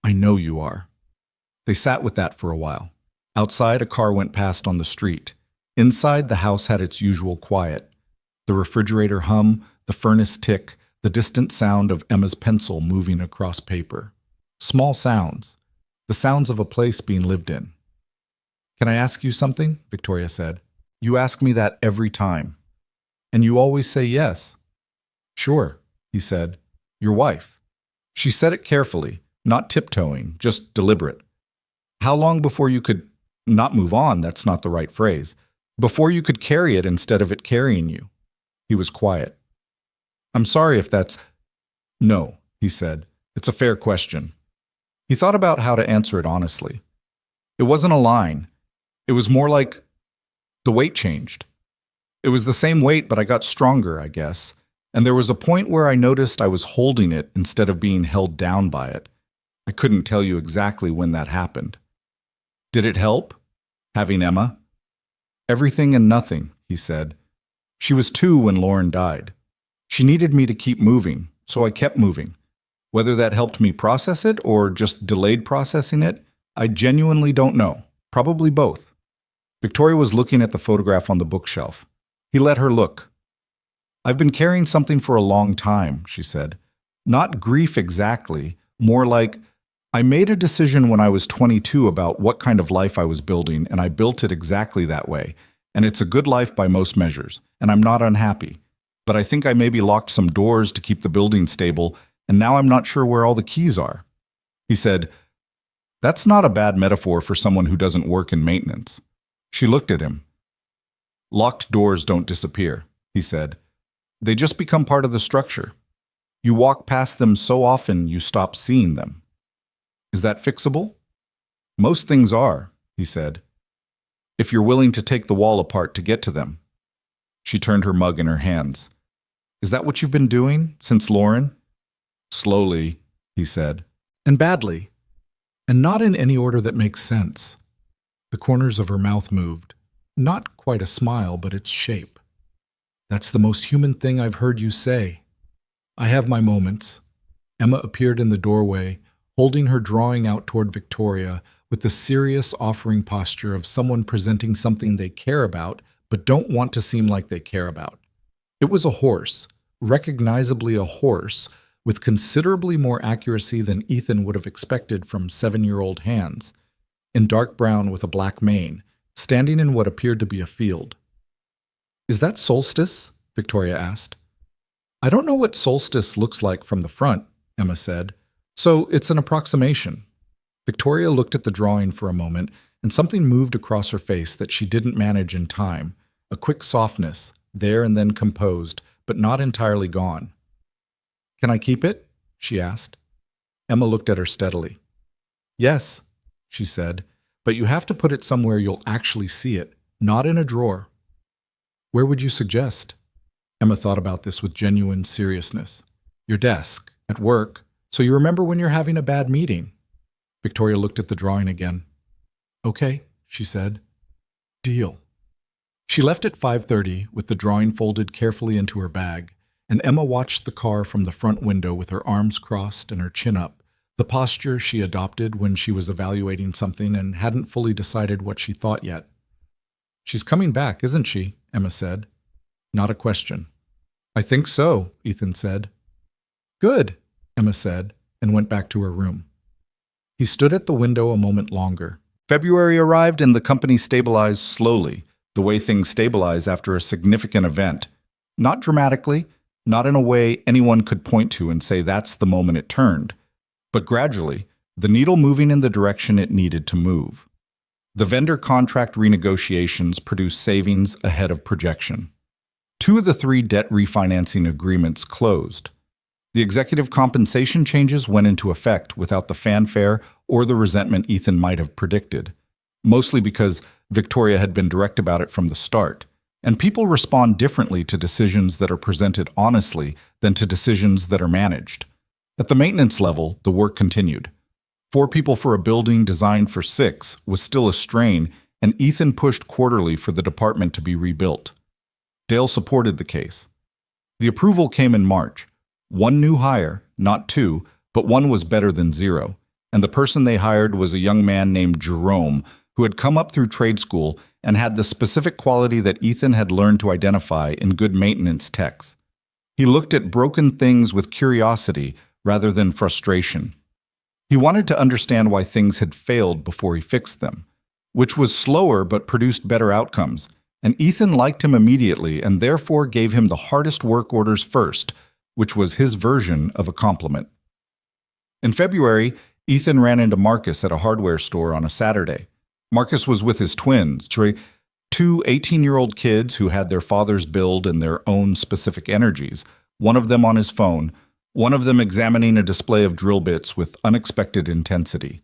I know you are. They sat with that for a while. Outside, a car went past on the street. Inside, the house had its usual quiet. The refrigerator hum, the furnace tick, the distant sound of Emma's pencil moving across paper. Small sounds. The sounds of a place being lived in. Can I ask you something? Victoria said. You ask me that every time. And you always say yes. Sure, he said. Your wife. She said it carefully, not tiptoeing, just deliberate. How long before you could not move on, that's not the right phrase, before you could carry it instead of it carrying you? He was quiet. I'm sorry if that's... No, he said. It's a fair question. He thought about how to answer it honestly. It wasn't a line. It was more like the weight changed. It was the same weight, but I got stronger, I guess. And there was a point where I noticed I was holding it instead of being held down by it. I couldn't tell you exactly when that happened. Did it help, having Emma? Everything and nothing, he said. She was 2 when Lauren died. She needed me to keep moving, so I kept moving. Whether that helped me process it or just delayed processing it, I genuinely don't know. Probably both. Victoria was looking at the photograph on the bookshelf. He let her look. I've been carrying something for a long time, she said. Not grief exactly, more like, I made a decision when I was 22 about what kind of life I was building, and I built it exactly that way. And it's a good life by most measures, and I'm not unhappy. But I think I maybe locked some doors to keep the building stable, and now I'm not sure where all the keys are. He said, That's not a bad metaphor for someone who doesn't work in maintenance. She looked at him. Locked doors don't disappear, he said. They just become part of the structure. You walk past them so often you stop seeing them. Is that fixable? Most things are, he said, if you're willing to take the wall apart to get to them. She turned her mug in her hands. Is that what you've been doing since Lauren? Slowly, he said. And badly. And not in any order that makes sense. The corners of her mouth moved. Not quite a smile, but its shape. That's the most human thing I've heard you say. I have my moments. Emma appeared in the doorway, holding her drawing out toward Victoria with the serious offering posture of someone presenting something they care about but don't want to seem like they care about. It was a horse, recognizably a horse, with considerably more accuracy than Ethan would have expected from 7-year-old hands, in dark brown with a black mane, standing in what appeared to be a field. Is that Solstice? Victoria asked. I don't know what Solstice looks like from the front, Emma said, so it's an approximation. Victoria looked at the drawing for a moment, and something moved across her face that she didn't manage in time, a quick softness, there and then composed, but not entirely gone. Can I keep it? She asked. Emma looked at her steadily. Yes, she said, but you have to put it somewhere you'll actually see it, not in a drawer. Where would you suggest? Emma thought about this with genuine seriousness. Your desk, at work, so you remember when you're having a bad meeting. Victoria looked at the drawing again. Okay, she said. Deal. She left at 5:30 with the drawing folded carefully into her bag, and Emma watched the car from the front window with her arms crossed and her chin up, the posture she adopted when she was evaluating something and hadn't fully decided what she thought yet. She's coming back, isn't she? Emma said. Not a question. I think so, Ethan said. Good, Emma said, and went back to her room. He stood at the window a moment longer. February arrived and the company stabilized slowly, the way things stabilize after a significant event. Not dramatically, not in a way anyone could point to and say that's the moment it turned, but gradually, the needle moving in the direction it needed to move. The vendor contract renegotiations produced savings ahead of projection. 2 of the 3 debt refinancing agreements closed. The executive compensation changes went into effect without the fanfare or the resentment Ethan might have predicted, mostly because Victoria had been direct about it from the start, and people respond differently to decisions that are presented honestly than to decisions that are managed. At the maintenance level, the work continued. 4 people for a building designed for 6 was still a strain, and Ethan pushed quarterly for the department to be rebuilt. Dale supported the case. The approval came in March. 1 new hire, not 2, but 1 was better than 0, and the person they hired was a young man named Jerome, who had come up through trade school and had the specific quality that Ethan had learned to identify in good maintenance techs. He looked at broken things with curiosity rather than frustration. He wanted to understand why things had failed before he fixed them, which was slower but produced better outcomes, and Ethan liked him immediately and therefore gave him the hardest work orders first, which was his version of a compliment. In February, Ethan ran into Marcus at a hardware store on a Saturday. Marcus was with his twins, 2 18-year-old kids who had their father's build and their own specific energies, one of them on his phone, one of them examining a display of drill bits with unexpected intensity.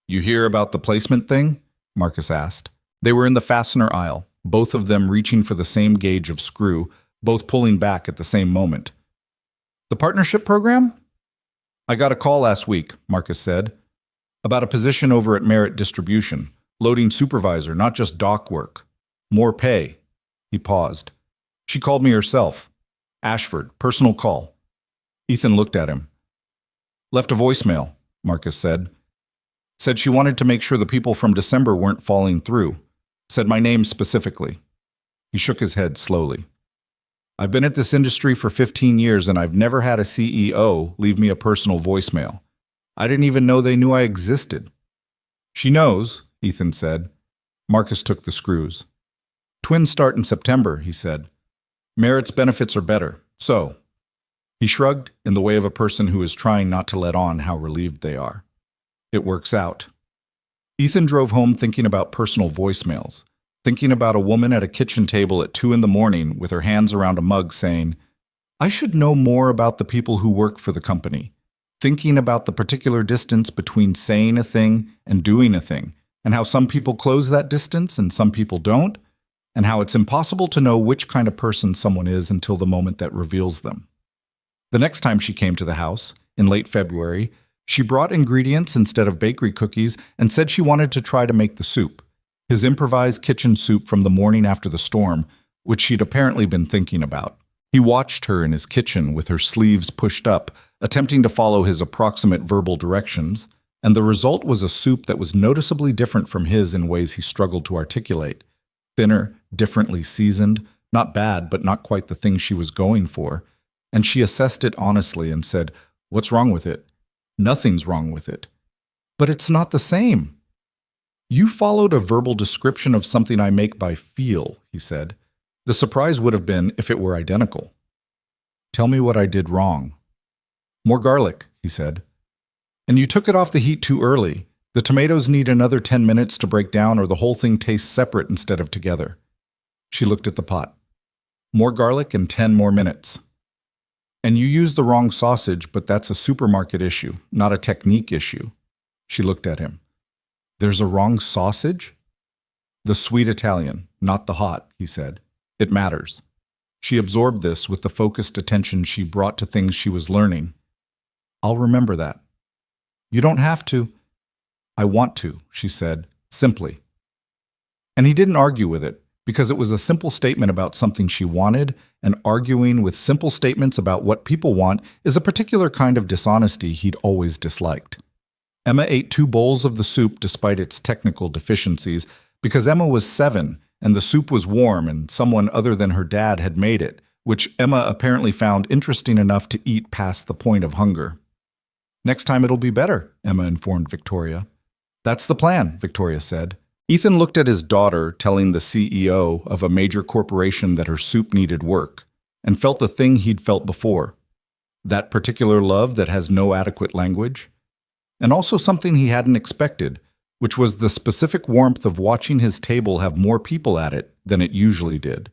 You hear about the placement thing? Marcus asked. They were in the fastener aisle, both of them reaching for the same gauge of screw, both pulling back at the same moment. The partnership program? I got a call last week, Marcus said, about a position over at Merit Distribution, loading supervisor, not just dock work. More pay. He paused. She called me herself. Ashford, personal call. Ethan looked at him. Left a voicemail, Marcus said. Said she wanted to make sure the people from December weren't falling through. Said my name specifically. He shook his head slowly. I've been at this industry for 15 years and I've never had a CEO leave me a personal voicemail. I didn't even know they knew I existed. She knows, Ethan said. Marcus took the screws. Twins start in September, he said. Merit's benefits are better, so. He shrugged in the way of a person who is trying not to let on how relieved they are. It works out. Ethan drove home thinking about personal voicemails, thinking about a woman at a kitchen table at 2 a.m. with her hands around a mug saying, I should know more about the people who work for the company, thinking about the particular distance between saying a thing and doing a thing, and how some people close that distance and some people don't, and how it's impossible to know which kind of person someone is until the moment that reveals them. The next time she came to the house, in late February, she brought ingredients instead of bakery cookies and said she wanted to try to make the soup, his improvised kitchen soup from the morning after the storm, which she'd apparently been thinking about. He watched her in his kitchen with her sleeves pushed up, attempting to follow his approximate verbal directions, and the result was a soup that was noticeably different from his in ways he struggled to articulate. Thinner, differently seasoned, not bad, but not quite the thing she was going for. And she assessed it honestly and said, "What's wrong with it?" "Nothing's wrong with it." "But it's not the same." "You followed a verbal description of something I make by feel," he said. "The surprise would have been if it were identical." "Tell me what I did wrong." "More garlic," he said. "And you took it off the heat too early. The tomatoes need another 10 minutes to break down or the whole thing tastes separate instead of together." She looked at the pot. "More garlic and 10 more minutes." "And you used the wrong sausage, but that's a supermarket issue, not a technique issue." She looked at him. "There's a wrong sausage?" "The sweet Italian, not the hot," he said. "It matters." She absorbed this with the focused attention she brought to things she was learning. "I'll remember that." "You don't have to." "I want to," she said, simply. And he didn't argue with it, because it was a simple statement about something she wanted, and arguing with simple statements about what people want is a particular kind of dishonesty he'd always disliked. Emma ate 2 bowls of the soup despite its technical deficiencies, because Emma was 7, and the soup was warm and someone other than her dad had made it, which Emma apparently found interesting enough to eat past the point of hunger. "Next time it'll be better," Emma informed Victoria. "That's the plan," Victoria said. Ethan looked at his daughter telling the CEO of a major corporation that her soup needed work, and felt the thing he'd felt before. That particular love that has no adequate language. And also something he hadn't expected, which was the specific warmth of watching his table have more people at it than it usually did.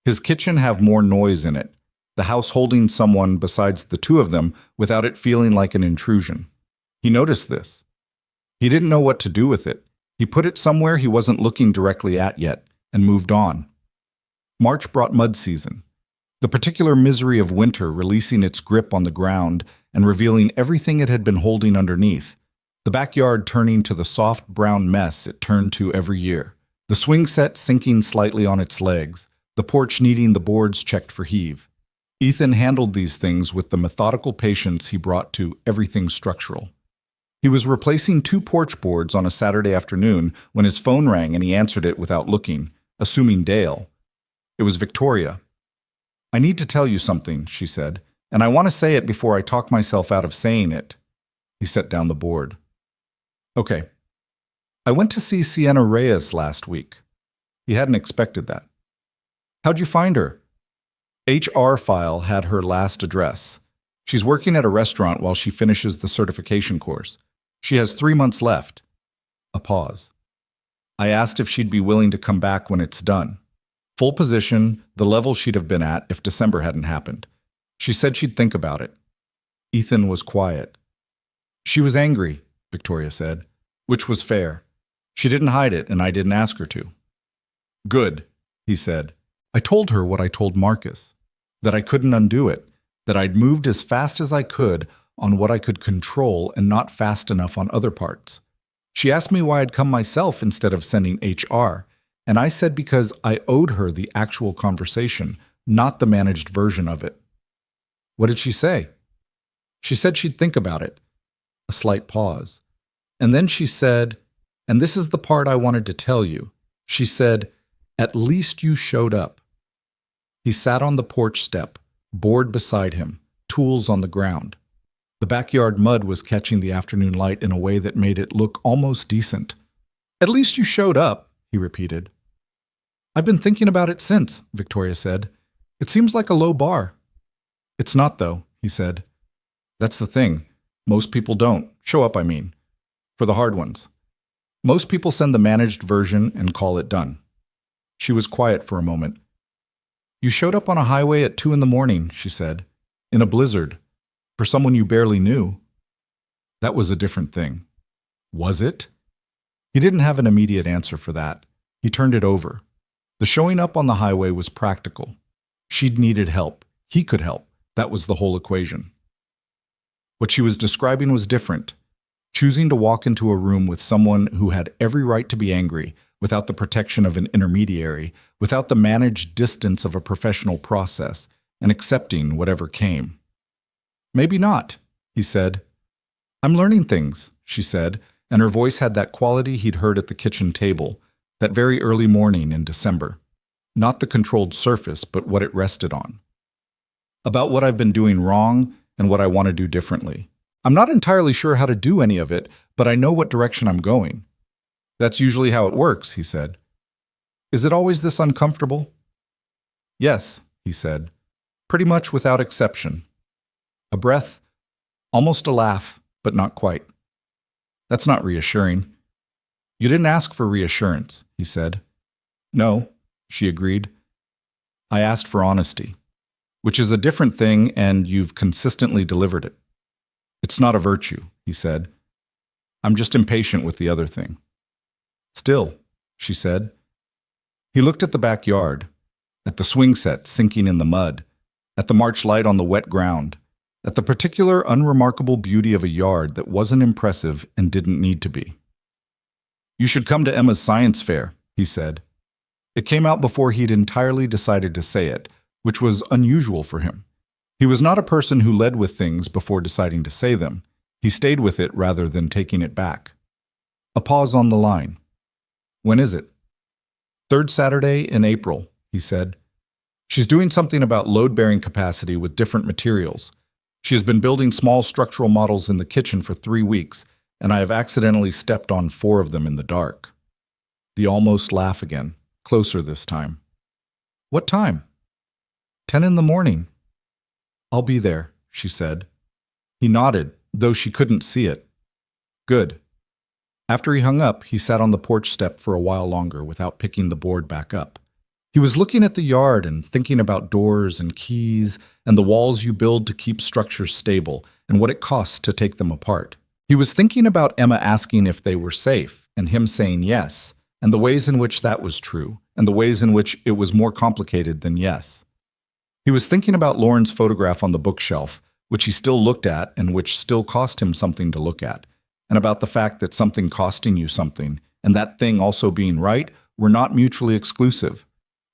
His kitchen have more noise in it, the house holding someone besides the 2 of them without it feeling like an intrusion. He noticed this. He didn't know what to do with it. He put it somewhere he wasn't looking directly at yet, and moved on. March brought mud season. The particular misery of winter releasing its grip on the ground and revealing everything it had been holding underneath. The backyard turning to the soft brown mess it turned to every year. The swing set sinking slightly on its legs, the porch needing the boards checked for heave. Ethan handled these things with the methodical patience he brought to everything structural. He was replacing 2 porch boards on a Saturday afternoon when his phone rang and he answered it without looking, assuming Dale. It was Victoria. "I need to tell you something," she said, "and I want to say it before I talk myself out of saying it." He set down the board. "Okay. I went to see Sienna Reyes last week." He hadn't expected that. "How'd you find her?" HR file had her last address. She's working at a restaurant while she finishes the certification course. She has 3 months left. A pause. "I asked if she'd be willing to come back when it's done. Full position, the level she'd have been at if December hadn't happened. She said she'd think about it." Ethan was quiet. "She was angry," Victoria said, "which was fair. She didn't hide it, and I didn't ask her to." "Good," he said. "I told her what I told Marcus, that I couldn't undo it, that I'd moved as fast as I could on what I could control and not fast enough on other parts. She asked me why I'd come myself instead of sending HR, and I said because I owed her the actual conversation, not the managed version of it." "What did she say?" "She said she'd think about it." A slight pause. "And then she said, and this is the part I wanted to tell you, she said, 'At least you showed up.'" He sat on the porch step, board beside him, tools on the ground. The backyard mud was catching the afternoon light in a way that made it look almost decent. "At least you showed up," he repeated. "I've been thinking about it since," Victoria said. "It seems like a low bar." "It's not, though," he said. "That's the thing. Most people don't. Show up, I mean. For the hard ones. Most people send the managed version and call it done." She was quiet for a moment. "You showed up on a highway at 2 in the morning," she said. In a blizzard, for someone you barely knew. That was a different thing. Was it? He didn't have an immediate answer for that. He turned it over. The showing up on the highway was practical. She'd needed help. He could help. That was the whole equation. What she was describing was different. Choosing to walk into a room with someone who had every right to be angry, without the protection of an intermediary, without the managed distance of a professional process, and accepting whatever came. Maybe not, he said. I'm learning things, she said, and her voice had that quality he'd heard at the kitchen table, that very early morning in December. Not the controlled surface, but what it rested on. About what I've been doing wrong and what I want to do differently. I'm not entirely sure how to do any of it, but I know what direction I'm going. That's usually how it works, he said. Is it always this uncomfortable? Yes, he said, pretty much without exception. A breath, almost a laugh, but not quite. That's not reassuring. You didn't ask for reassurance, he said. No, she agreed. I asked for honesty, which is a different thing, and you've consistently delivered it. It's not a virtue, he said. I'm just impatient with the other thing. Still, she said. He looked at the backyard, at the swing set sinking in the mud, at the March light on the wet ground, at the particular unremarkable beauty of a yard that wasn't impressive and didn't need to be. You should come to Emma's science fair, he said. It came out before he'd entirely decided to say it, which was unusual for him. He was not a person who led with things before deciding to say them. He stayed with it rather than taking it back. A pause on the line. When is it? Third Saturday in April, he said. She's doing something about load-bearing capacity with different materials. She has been building small structural models in the kitchen for 3 weeks, and I have accidentally stepped on 4 of them in the dark. The almost laugh again, closer this time. What time? 10 in the morning. I'll be there, she said. He nodded, though she couldn't see it. Good. After he hung up, he sat on the porch step for a while longer without picking the board back up. He was looking at the yard and thinking about doors and keys and the walls you build to keep structures stable and what it costs to take them apart. He was thinking about Emma asking if they were safe and him saying yes, and the ways in which that was true, and the ways in which it was more complicated than yes. He was thinking about Lauren's photograph on the bookshelf, which he still looked at and which still cost him something to look at, and about the fact that something costing you something, and that thing also being right, were not mutually exclusive,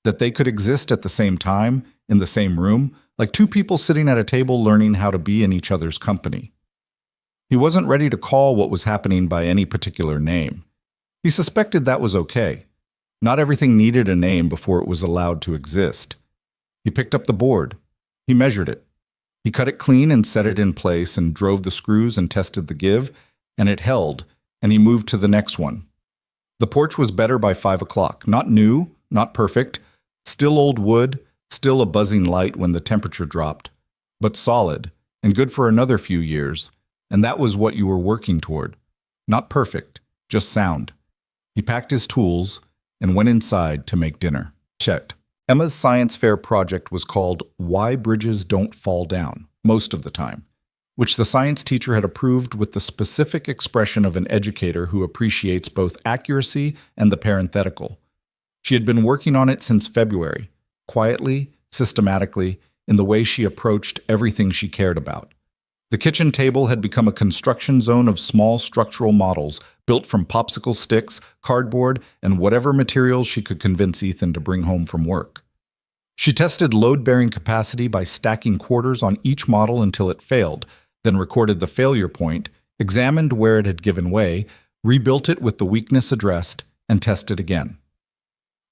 that they could exist at the same time, in the same room, like 2 people sitting at a table learning how to be in each other's company. He wasn't ready to call what was happening by any particular name. He suspected that was okay. Not everything needed a name before it was allowed to exist. He picked up the board. He measured it. He cut it clean and set it in place and drove the screws and tested the give, and it held, and he moved to the next one. The porch was better by 5 o'clock. Not new, not perfect, still old wood, still a buzzing light when the temperature dropped, but solid and good for another few years, and that was what you were working toward. Not perfect, just sound. He packed his tools and went inside to make dinner. Checked. Emma's science fair project was called Why Bridges Don't Fall Down, most of the time, which the science teacher had approved with the specific expression of an educator who appreciates both accuracy and the parenthetical. She had been working on it since February, quietly, systematically, in the way she approached everything she cared about. The kitchen table had become a construction zone of small structural models built from popsicle sticks, cardboard, and whatever materials she could convince Ethan to bring home from work. She tested load-bearing capacity by stacking quarters on each model until it failed, then recorded the failure point, examined where it had given way, rebuilt it with the weakness addressed, and tested again.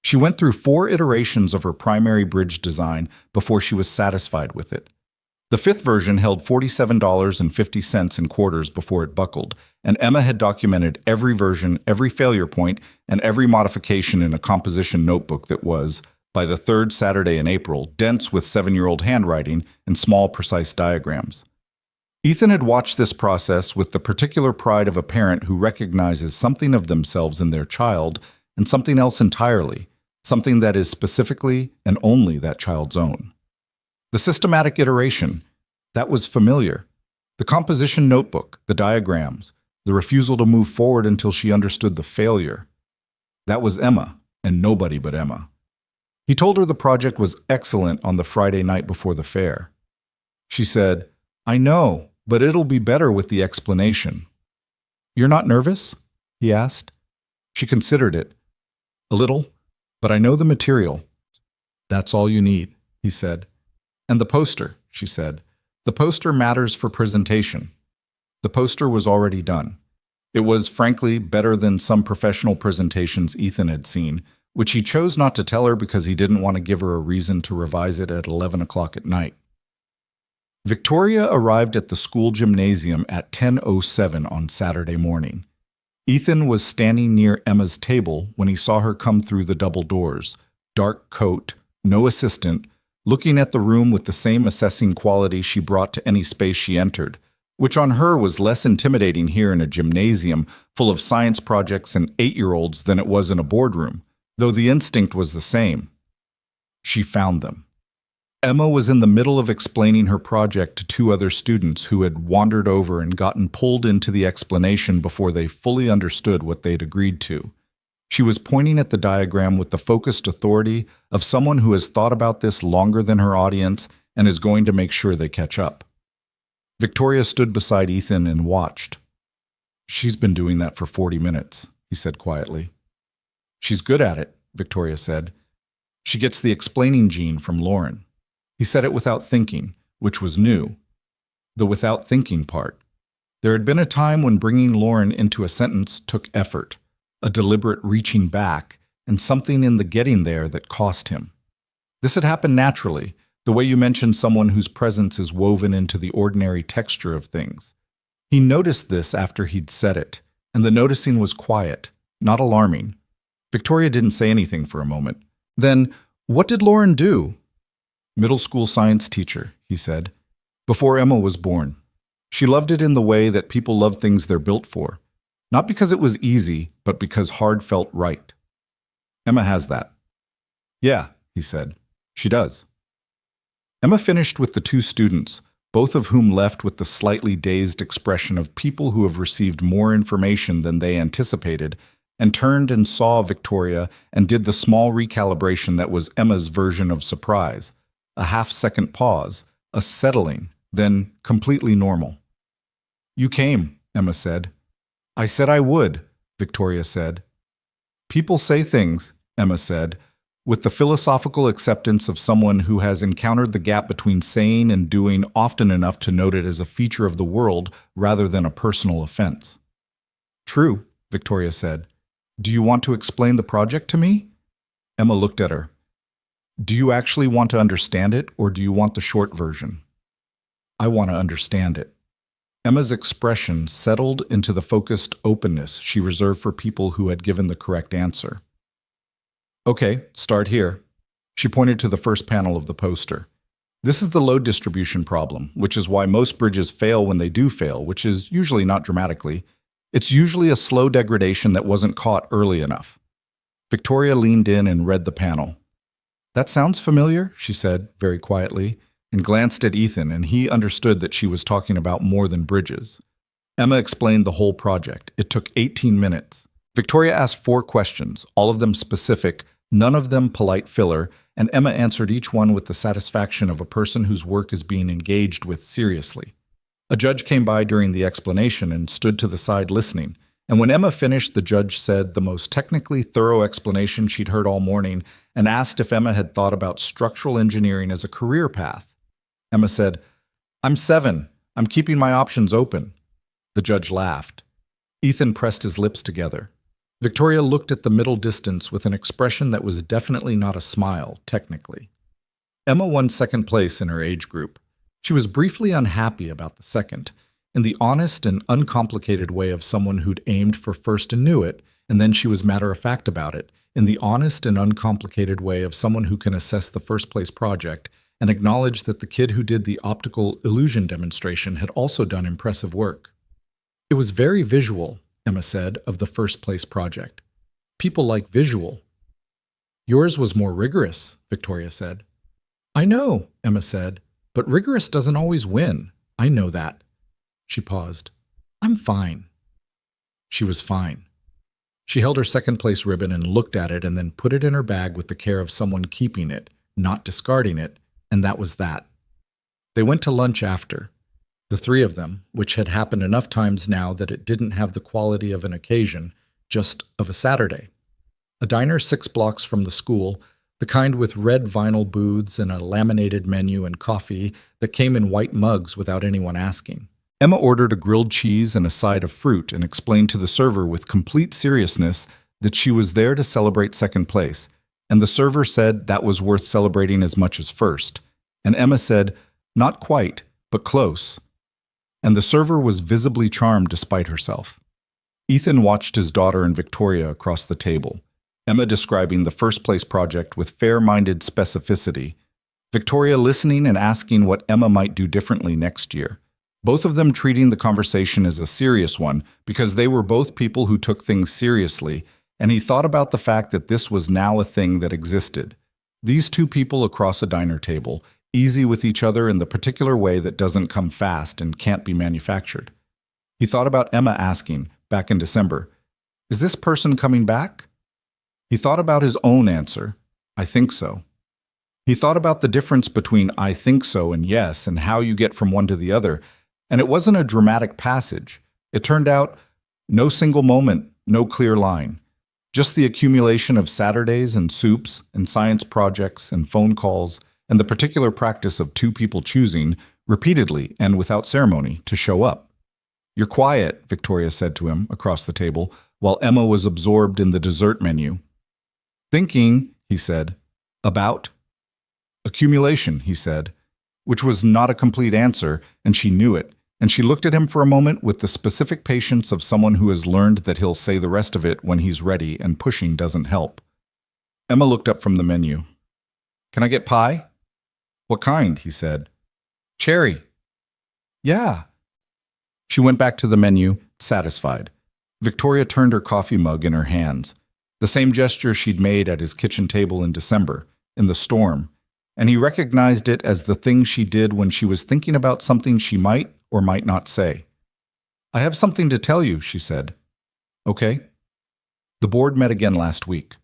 She went through 4 iterations of her primary bridge design before she was satisfied with it. The 5th version held $47.50 in quarters before it buckled, and Emma had documented every version, every failure point, and every modification in a composition notebook that was, by the 3rd Saturday in April, dense with 7-year-old handwriting and small, precise diagrams. Ethan had watched this process with the particular pride of a parent who recognizes something of themselves in their child and something else entirely, something that is specifically and only that child's own. The systematic iteration, That was familiar. The composition notebook, the diagrams, the refusal to move forward until she understood the failure. That was Emma, and nobody but Emma. He told her the project was excellent on the Friday night before the fair. She said, "I know, but it'll be better with the explanation." "You're not nervous?" he asked. She considered it. "A little, but I know the material." "That's all you need," he said. "And the poster," she said. "The poster matters for presentation." The poster was already done. It was, frankly, better than some professional presentations Ethan had seen, which he chose not to tell her because he didn't want to give her a reason to revise it at 11 o'clock at night. Victoria arrived at the school gymnasium at 10:07 on Saturday morning. Ethan was standing near Emma's table when he saw her come through the double doors, dark coat, no assistant, looking at the room with the same assessing quality she brought to any space she entered, which on her was less intimidating here in a gymnasium full of science projects and 8-year-olds than it was in a boardroom, though the instinct was the same. She found them. Emma was in the middle of explaining her project to 2 other students who had wandered over and gotten pulled into the explanation before they fully understood what they'd agreed to. She was pointing at the diagram with the focused authority of someone who has thought about this longer than her audience and is going to make sure they catch up. Victoria stood beside Ethan and watched. "She's been doing that for 40 minutes, he said quietly. "She's good at it," Victoria said. "She gets the explaining gene from Lauren." He said it without thinking, which was new. The without thinking part. There had been a time when bringing Lauren into a sentence took effort, a deliberate reaching back, and something in the getting there that cost him. This had happened naturally, the way you mention someone whose presence is woven into the ordinary texture of things. He noticed this after he'd said it, and the noticing was quiet, not alarming. Victoria didn't say anything for a moment. Then, "What did Lauren do?" "Middle school science teacher," he said, "before Emma was born. She loved it in the way that people love things they're built for. Not because it was easy, but because hard felt right. Emma has that." "Yeah," he said, "she does." Emma finished with the 2 students, both of whom left with the slightly dazed expression of people who have received more information than they anticipated, and turned and saw Victoria and did the small recalibration that was Emma's version of surprise. A half-second pause, a settling, then completely normal. "You came," Emma said. "I said I would," Victoria said. "People say things," Emma said, with the philosophical acceptance of someone who has encountered the gap between saying and doing often enough to note it as a feature of the world rather than a personal offense. "True," Victoria said. "Do you want to explain the project to me?" Emma looked at her. "Do you actually want to understand it, or do you want the short version?" "I want to understand it." Emma's expression settled into the focused openness she reserved for people who had given the correct answer. "Okay, start here." She pointed to the first panel of the poster. "This is the load distribution problem, which is why most bridges fail when they do fail, which is usually not dramatically. It's usually a slow degradation that wasn't caught early enough." Victoria leaned in and read the panel. "That sounds familiar," she said, very quietly, and glanced at Ethan, and he understood that she was talking about more than bridges. Emma explained the whole project. It took 18 minutes. Victoria asked 4 questions, all of them specific, none of them polite filler, and Emma answered each one with the satisfaction of a person whose work is being engaged with seriously. A judge came by during the explanation and stood to the side listening, and when Emma finished, the judge said the most technically thorough explanation she'd heard all morning and asked if Emma had thought about structural engineering as a career path. Emma said, "I'm 7. I'm keeping my options open." The judge laughed. Ethan pressed his lips together. Victoria looked at the middle distance with an expression that was definitely not a smile, technically. Emma won second place in her age group. She was briefly unhappy about the second, in the honest and uncomplicated way of someone who'd aimed for first and knew it, and then she was matter-of-fact about it, in the honest and uncomplicated way of someone who can assess the first-place project and acknowledge that the kid who did the optical illusion demonstration had also done impressive work. "It was very visual," Emma said, of the first-place project. "People like visual." "Yours was more rigorous," Victoria said. "I know," Emma said. But rigorous doesn't always win. I know that. She paused. I'm fine. She was fine. She held her second-place ribbon and looked at it and then put it in her bag with the care of someone keeping it, not discarding it, and that was that. They went to lunch after. The three of them, which had happened enough times now that it didn't have the quality of an occasion, just of a Saturday. A diner 6 blocks from the school, the kind with red vinyl booths and a laminated menu and coffee that came in white mugs without anyone asking. Emma ordered a grilled cheese and a side of fruit and explained to the server with complete seriousness that she was there to celebrate second place, and the server said that was worth celebrating as much as first. And Emma said, not quite, but close. And the server was visibly charmed despite herself. Ethan watched his daughter and Victoria across the table, Emma describing the first-place project with fair-minded specificity, Victoria listening and asking what Emma might do differently next year. Both of them treating the conversation as a serious one because they were both people who took things seriously, and he thought about the fact that this was now a thing that existed. These two people across a diner table, easy with each other in the particular way that doesn't come fast and can't be manufactured. He thought about Emma asking, back in December, "Is this person coming back?" He thought about his own answer, "I think so." He thought about the difference between "I think so" and "yes" and how you get from one to the other, and it wasn't a dramatic passage. It turned out no single moment, no clear line. Just the accumulation of Saturdays and soups and science projects and phone calls and the particular practice of two people choosing, repeatedly and without ceremony, to show up. "You're quiet," Victoria said to him across the table, while Emma was absorbed in the dessert menu. "Thinking," he said. "About?" "Accumulation," he said, which was not a complete answer, and she knew it, and she looked at him for a moment with the specific patience of someone who has learned that he'll say the rest of it when he's ready and pushing doesn't help. Emma looked up from the menu. "Can I get pie?" "What kind?" he said. "Cherry." "Yeah." She went back to the menu, satisfied. Victoria turned her coffee mug in her hands, the same gesture she'd made at his kitchen table in December, in the storm, and he recognized it as the thing she did when she was thinking about something she might or might not say. "I have something to tell you," she said. "Okay." The board met again last week.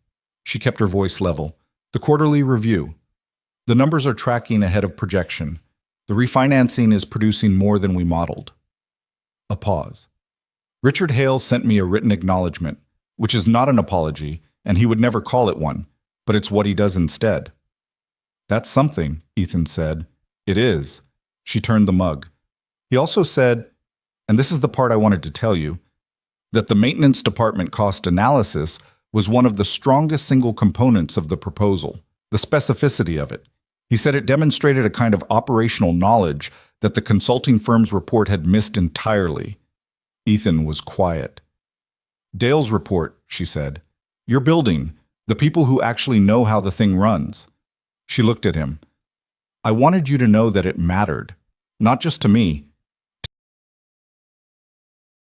She kept her voice level. "The quarterly review. The numbers are tracking ahead of projection. The refinancing is producing more than we modeled." A pause. "Richard Hale sent me a written acknowledgement, which is not an apology, and he would never call it one, but it's what he does instead." "That's something," Ethan said. "It is." She turned the mug. He also said, and this is the part I wanted to tell you, that the maintenance department cost analysis was one of the strongest single components of the proposal, the specificity of it. He said it demonstrated a kind of operational knowledge that the consulting firm's report had missed entirely. Ethan was quiet. "Dale's report," she said. "Your building, the people who actually know how the thing runs." She looked at him. "I wanted you to know that it mattered, not just to me,